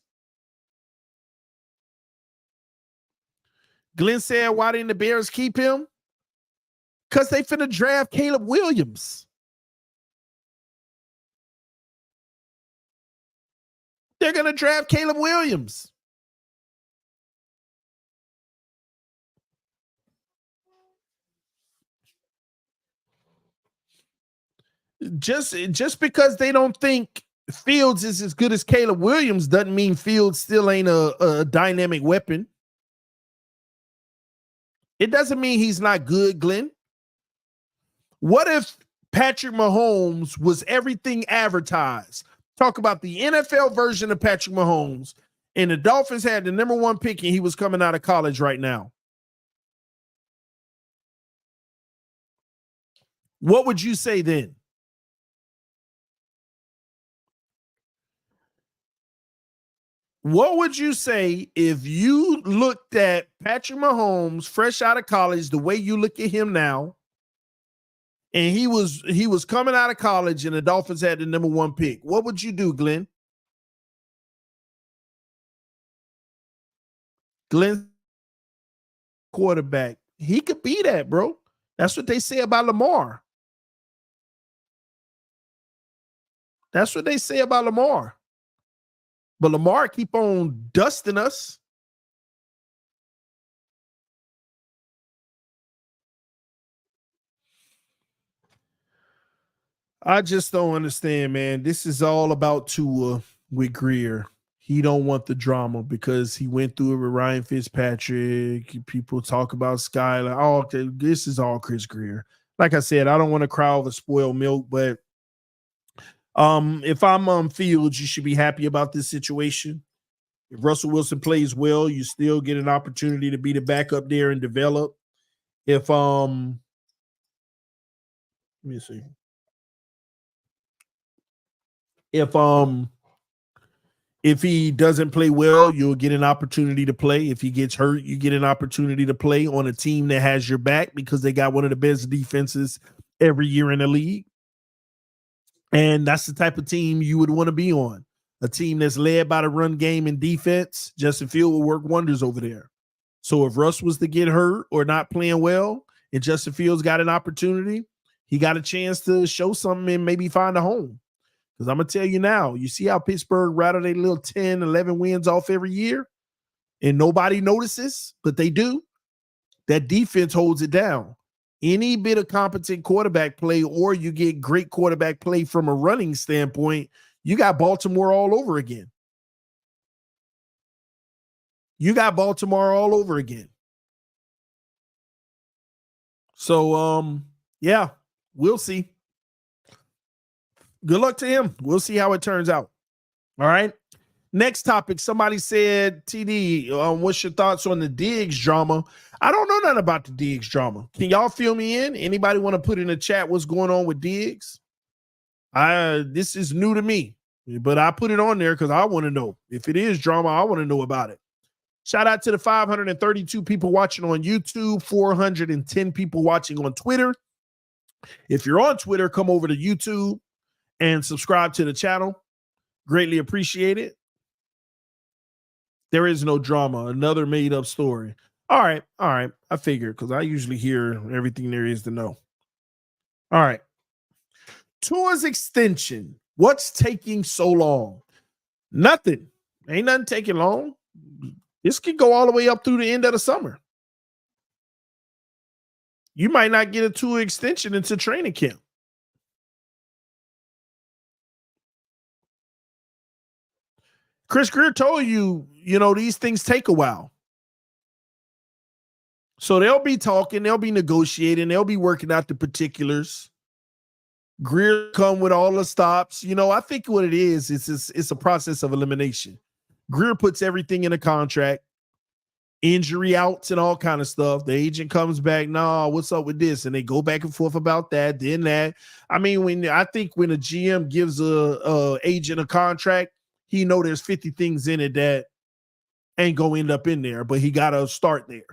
Glenn said, why didn't the Bears keep him? Because they finna draft Caleb Williams. They're going to draft Caleb Williams. Just because they don't think Fields is as good as Caleb Williams doesn't mean Fields still ain't a dynamic weapon. It doesn't mean he's not good, Glenn. What if Patrick Mahomes was everything advertised? Talk about the NFL version of Patrick Mahomes, and the Dolphins had the number 1 pick and he was coming out of college right now. What would you say then? What would you say if you looked at Patrick Mahomes fresh out of college the way you look at him now, and he was coming out of college and the Dolphins had the number 1 pick? What would you do, Glenn? Glenn, quarterback. He could be that, bro. That's what they say about Lamar. That's what they say about Lamar. But Lamar keep on dusting us. I just don't understand, man. This is all about Tua with Greer. He don't want the drama because he went through it with Ryan Fitzpatrick. People talk about Skyler. Oh, okay, this is all Chris Greer. Like I said, I don't want to cry over spoiled milk, but if I'm on Fields, you should be happy about this situation. If Russell Wilson plays well, you still get an opportunity to be the backup there and develop. If let me see. If he doesn't play well, you'll get an opportunity to play. If he gets hurt, you get an opportunity to play on a team that has your back because they got one of the best defenses every year in the league. And that's the type of team you would want to be on. A team that's led by the run game and defense. Justin Field will work wonders over there. So if Russ was to get hurt or not playing well and Justin Fields got an opportunity, he got a chance to show something and maybe find a home. Because I'm going to tell you now, you see how Pittsburgh rattle their little 10, 11 wins off every year and nobody notices, but they do. That defense holds it down. Any bit of competent quarterback play or you get great quarterback play from a running standpoint, you got Baltimore all over again. You got Baltimore all over again. So, yeah, we'll see. Good luck to him. We'll see how it turns out. All right. Next topic. Somebody said, TD, what's your thoughts on the Diggs drama? I don't know nothing about the Diggs drama. Can y'all fill me in? Anybody want to put in the chat what's going on with Diggs? This is new to me, but I put it on there because I want to know. If it is drama, I want to know about it. Shout out to the 532 people watching on YouTube, 410 people watching on Twitter. If you're on Twitter, come over to YouTube and subscribe to the channel. Greatly appreciate it. There is no drama. Another made up story. All right. I figured because I usually hear everything there is to know. All right. Tua's extension. What's taking so long? Nothing. Ain't nothing taking long. This could go all the way up through the end of the summer. You might not get a Tua extension into training camp. Chris Greer told you, these things take a while. So they'll be talking, they'll be negotiating, they'll be working out the particulars. Greer come with all the stops. I think what it is, it's a process of elimination. Greer puts everything in a contract, injury outs and all kind of stuff. The agent comes back, nah, what's up with this? And they go back and forth about that, then that. I mean, I think when a GM gives a agent a contract, he know there's 50 things in it that ain't going to end up in there, but he got to start there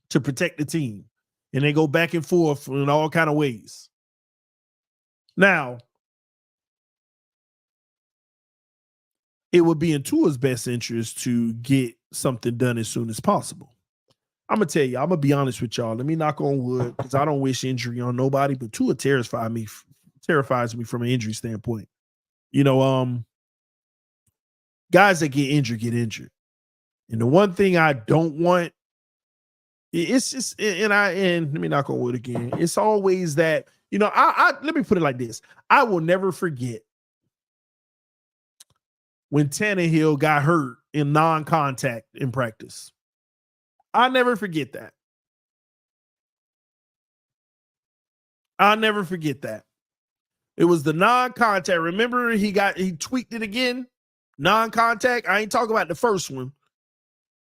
to protect the team. And they go back and forth in all kind of ways. Now, it would be in Tua's best interest to get something done as soon as possible. I'm going to tell you, I'm going to be honest with y'all. Let me knock on wood because I don't wish injury on nobody, but Tua terrifies me from an injury standpoint. Guys that get injured. And the one thing I don't want, it's just, and let me knock on wood again. It's always that, I let me put it like this. I will never forget when Tannehill got hurt in non-contact in practice. I'll never forget that. I'll never forget that. It was the non-contact. Remember, he tweaked it again? Non-contact. I ain't talking about the first one.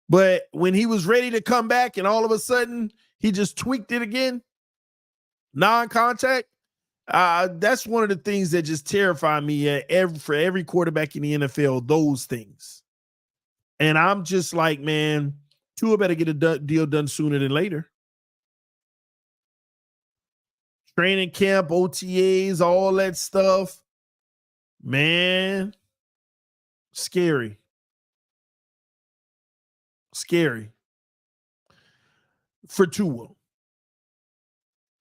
But when he was ready to come back and all of a sudden he just tweaked it again, non-contact, that's one of the things that just terrify me for every quarterback in the NFL, those things. And I'm just like, man, Tua better get a deal done sooner than later. Training camp, OTAs, all that stuff. Man, scary. Scary for Tua.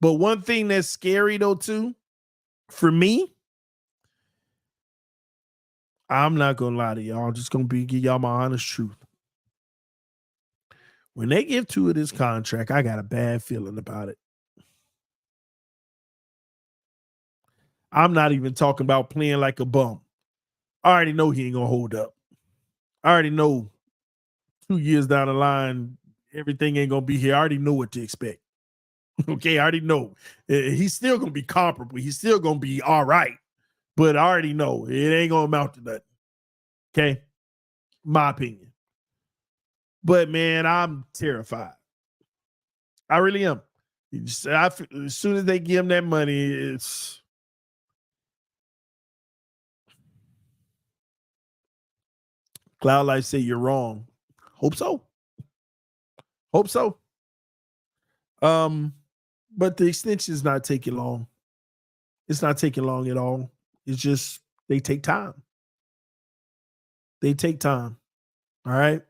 But one thing that's scary though too, for me, I'm not gonna lie to y'all. I'm just gonna give y'all my honest truth. When they give Tua this contract, I got a bad feeling about it. I'm not even talking about playing like a bum. I already know he ain't gonna hold up. I already know 2 years down the line, everything ain't gonna be here. I already know what to expect. Okay, I already know. He's still gonna be comparable. He's still gonna be all right. But I already know it ain't gonna amount to nothing. Okay, my opinion. But man, I'm terrified. I really am. As soon as they give him that money, it's Cloud Life say you're wrong. Hope so. Hope so. But the extension is not taking long. It's not taking long at all. It's just they take time. They take time. All right.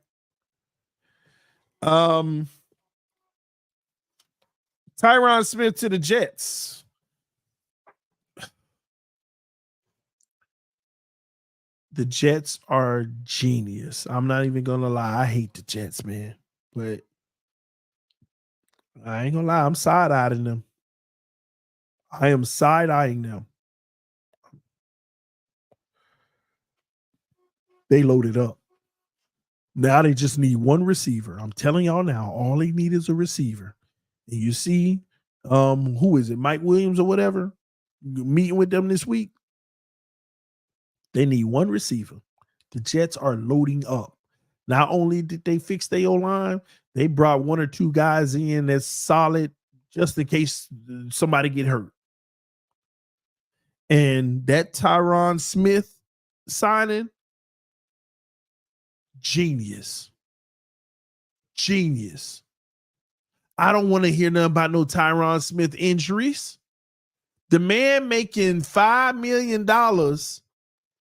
Tyron Smith to the Jets. The Jets are genius. I'm not even gonna lie. I hate the Jets, man. But I ain't gonna lie. I'm side-eyeing them. I am side-eyeing them. They loaded up. Now they just need one receiver. I'm telling y'all now, all they need is a receiver. And you see, who is it? Mike Williams or whatever? Meeting with them this week. They need one receiver. The Jets are loading up. Not only did they fix their O-line, they brought one or two guys in that's solid just in case somebody get hurt. And that Tyron Smith signing, genius. Genius. I don't want to hear nothing about no Tyron Smith injuries. The man making $5 million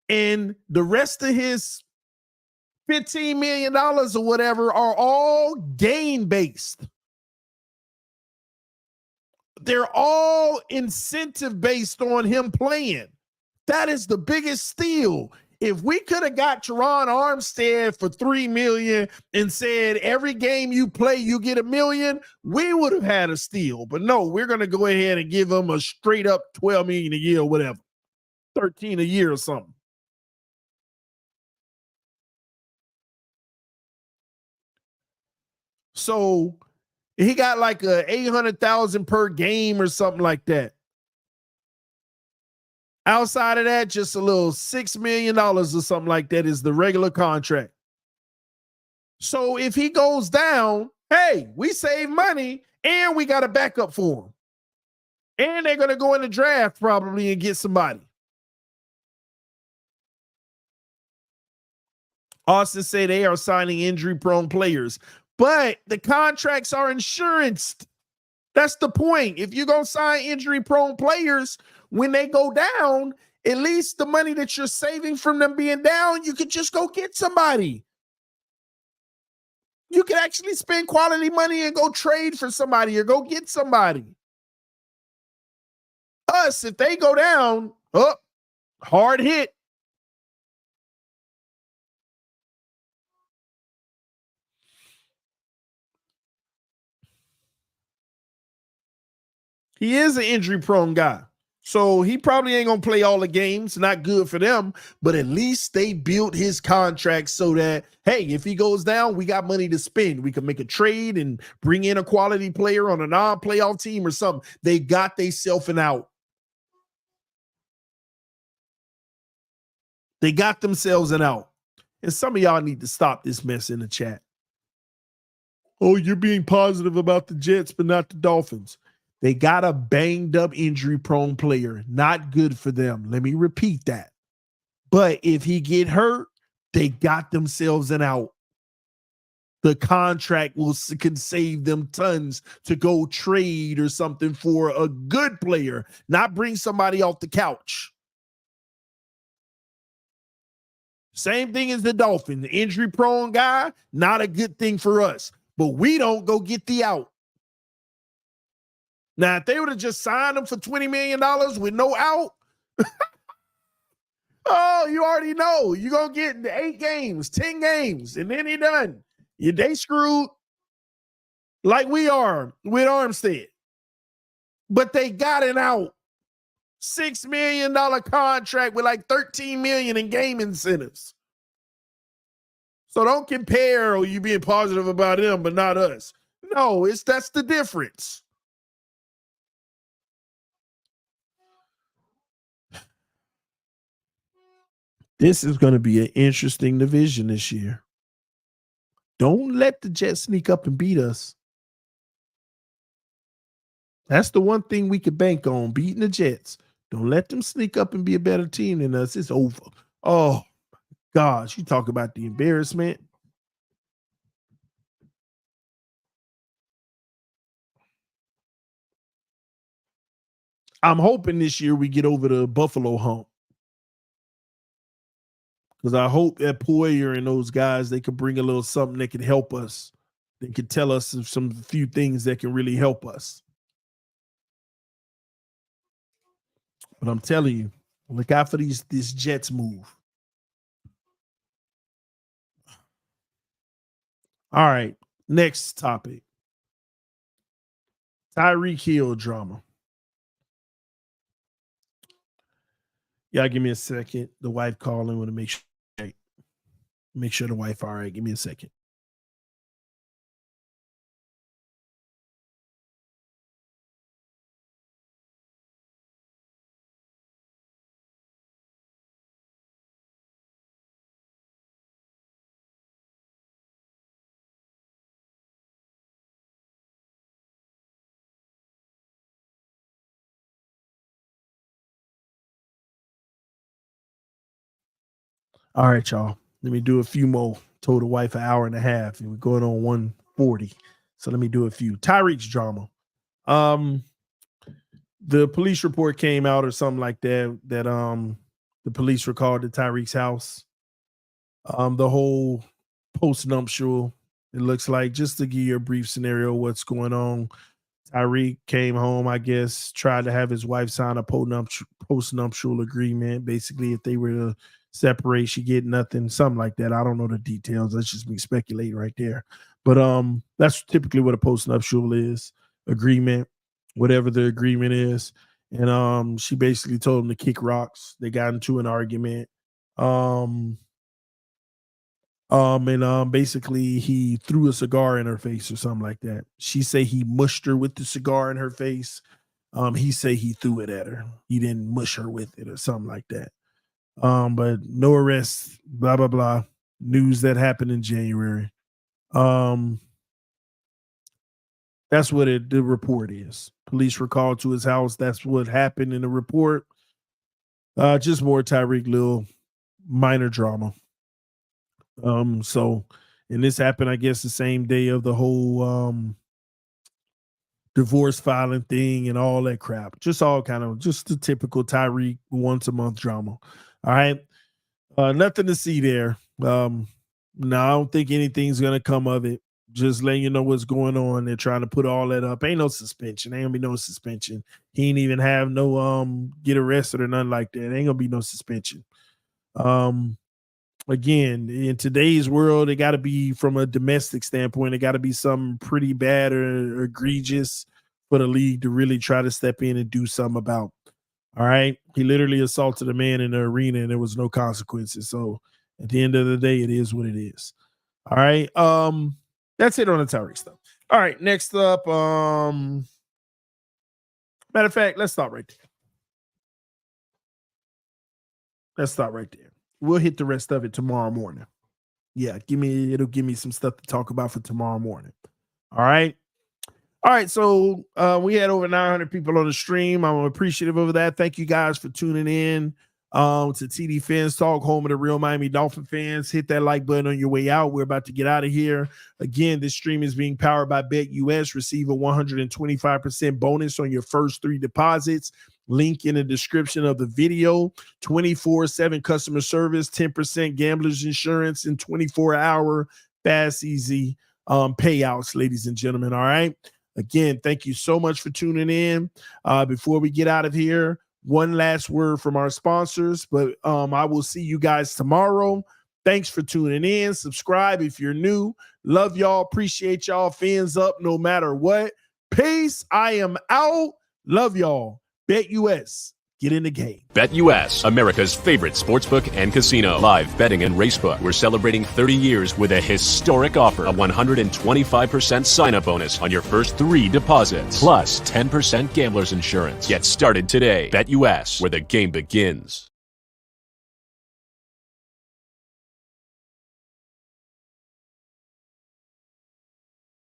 and the rest of his $15 million or whatever are all gain-based. They're all incentive-based on him playing. That is the biggest steal. If we could have got Teron Armstead for $3 million and said every game you play, you get $1 million, we would have had a steal. But no, we're going to go ahead and give him a straight up $12 million a year or whatever, $13 a year or something. So he got like a $800,000 per game or something like that. Outside of that, just a little $6 million or something like that is the regular contract. So if he goes down, hey, we save money and we got a backup for him. And they're going to go in the draft probably and get somebody. Austin said they are signing injury-prone players, but the contracts are insuranced. That's the point. If you're going to sign injury-prone players, when they go down, at least the money that you're saving from them being down, you could just go get somebody. You could actually spend quality money and go trade for somebody or go get somebody. Us, if they go down, hard hit. He is an injury-prone guy. So he probably ain't going to play all the games. Not good for them. But at least they built his contract so that, hey, if he goes down, we got money to spend. We can make a trade and bring in a quality player on a non-playoff team or something. They got themselves an out. They got themselves an out. And some of y'all need to stop this mess in the chat. Oh, you're being positive about the Jets, but not the Dolphins. They got a banged up, injury prone player. Not good for them. Let me repeat that. But if he get hurt, they got themselves an out. The contract can save them tons to go trade or something for a good player, not bring somebody off the couch. Same thing as the Dolphins. The injury prone guy, not a good thing for us. But we don't go get the out. Now, if they would have just signed him for $20 million with no out, oh, you already know. You're going to get 8 games, 10 games, and then he done. They screwed like we are with Armstead. But they got an out. $6 million contract with like $13 million in game incentives. So don't compare, you being positive about him, but not us. No, that's the difference. This is going to be an interesting division this year. Don't let the Jets sneak up and beat us. That's the one thing we could bank on, beating the Jets. Don't let them sneak up and be a better team than us. It's over. Oh, gosh, you talk about the embarrassment. I'm hoping this year we get over the Buffalo hump. Because I hope that Poyer and those guys, they could bring a little something that could help us. They could tell us some few things that can really help us. But I'm telling you, look out for this Jets move. All right, next topic. Tyreek Hill drama. Y'all give me a second. The wife calling. Want to make sure the wife all right. Give me a second. All right, y'all. Let me do a few more. Told the wife an hour and a half, and we're going on 1:40. So let me do a few. Tyreek's drama. The police report came out or something like that, the police were called at Tyreek's house. The whole post-nuptial, it looks like, just to give you a brief scenario of what's going on. Tyreek came home, I guess, tried to have his wife sign a post-nuptial agreement. Basically, if they were to separate, she get nothing, something like that. I don't know the details. That's just me speculating right there. But that's typically what a post-nuptial is, agreement, whatever the agreement is. And she basically told him to kick rocks. They got into an argument. Basically he threw a cigar in her face or something like that. She say he mushed her with the cigar in her face. He say he threw it at her. He didn't mush her with it or something like that. But no arrests, blah, blah, blah. News that happened in January. That's what the report is. Police were called to his house. That's what happened in the report. Just more Tyreek Hill minor drama. And this happened, I guess, the same day of the whole divorce filing thing and all that crap. Just all kind of just the typical Tyreek once a month drama. All right. Nothing to see there. No, I don't think anything's gonna come of it. Just letting you know what's going on. They're trying to put all that up. Ain't no suspension. Ain't gonna be no suspension. He ain't even have no get arrested or nothing like that. Ain't gonna be no suspension. Again, in today's world, it got to be, from a domestic standpoint, it got to be something pretty bad or egregious for the league to really try to step in and do something about. All right. He literally assaulted a man in the arena and there was no consequences. So at the end of the day, it is what it is. All right. That's it on the Tyreek stuff. All right. Next up. Matter of fact, let's stop right there. Let's stop right there. We'll hit the rest of it tomorrow morning. Yeah, it'll give me some stuff to talk about for tomorrow morning. All right. All right. So we had over 900 people on the stream. I'm appreciative of that. Thank you guys for tuning in to TD Fans Talk, home of the real Miami Dolphin fans. Hit that like button on your way out. We're about to get out of here. Again, this stream is being powered by BetUS. Receive a 125% bonus on your first 3 deposits. Link in the description of the video. 24/7 customer service, 10% gambler's insurance, and 24-hour fast, easy payouts, ladies and gentlemen. All right. Again, thank you so much for tuning in. Before we get out of here, one last word from our sponsors, but I will see you guys tomorrow. Thanks for tuning in. Subscribe if you're new. Love y'all. Appreciate y'all. Fans up no matter what. Peace. I am out. Love y'all. BetUS. Get in the game. BetUS, America's favorite sportsbook and casino. Live betting and racebook. We're celebrating 30 years with a historic offer. A 125% sign-up bonus on your first 3 deposits. Plus 10% gambler's insurance. Get started today. BetUS, where the game begins.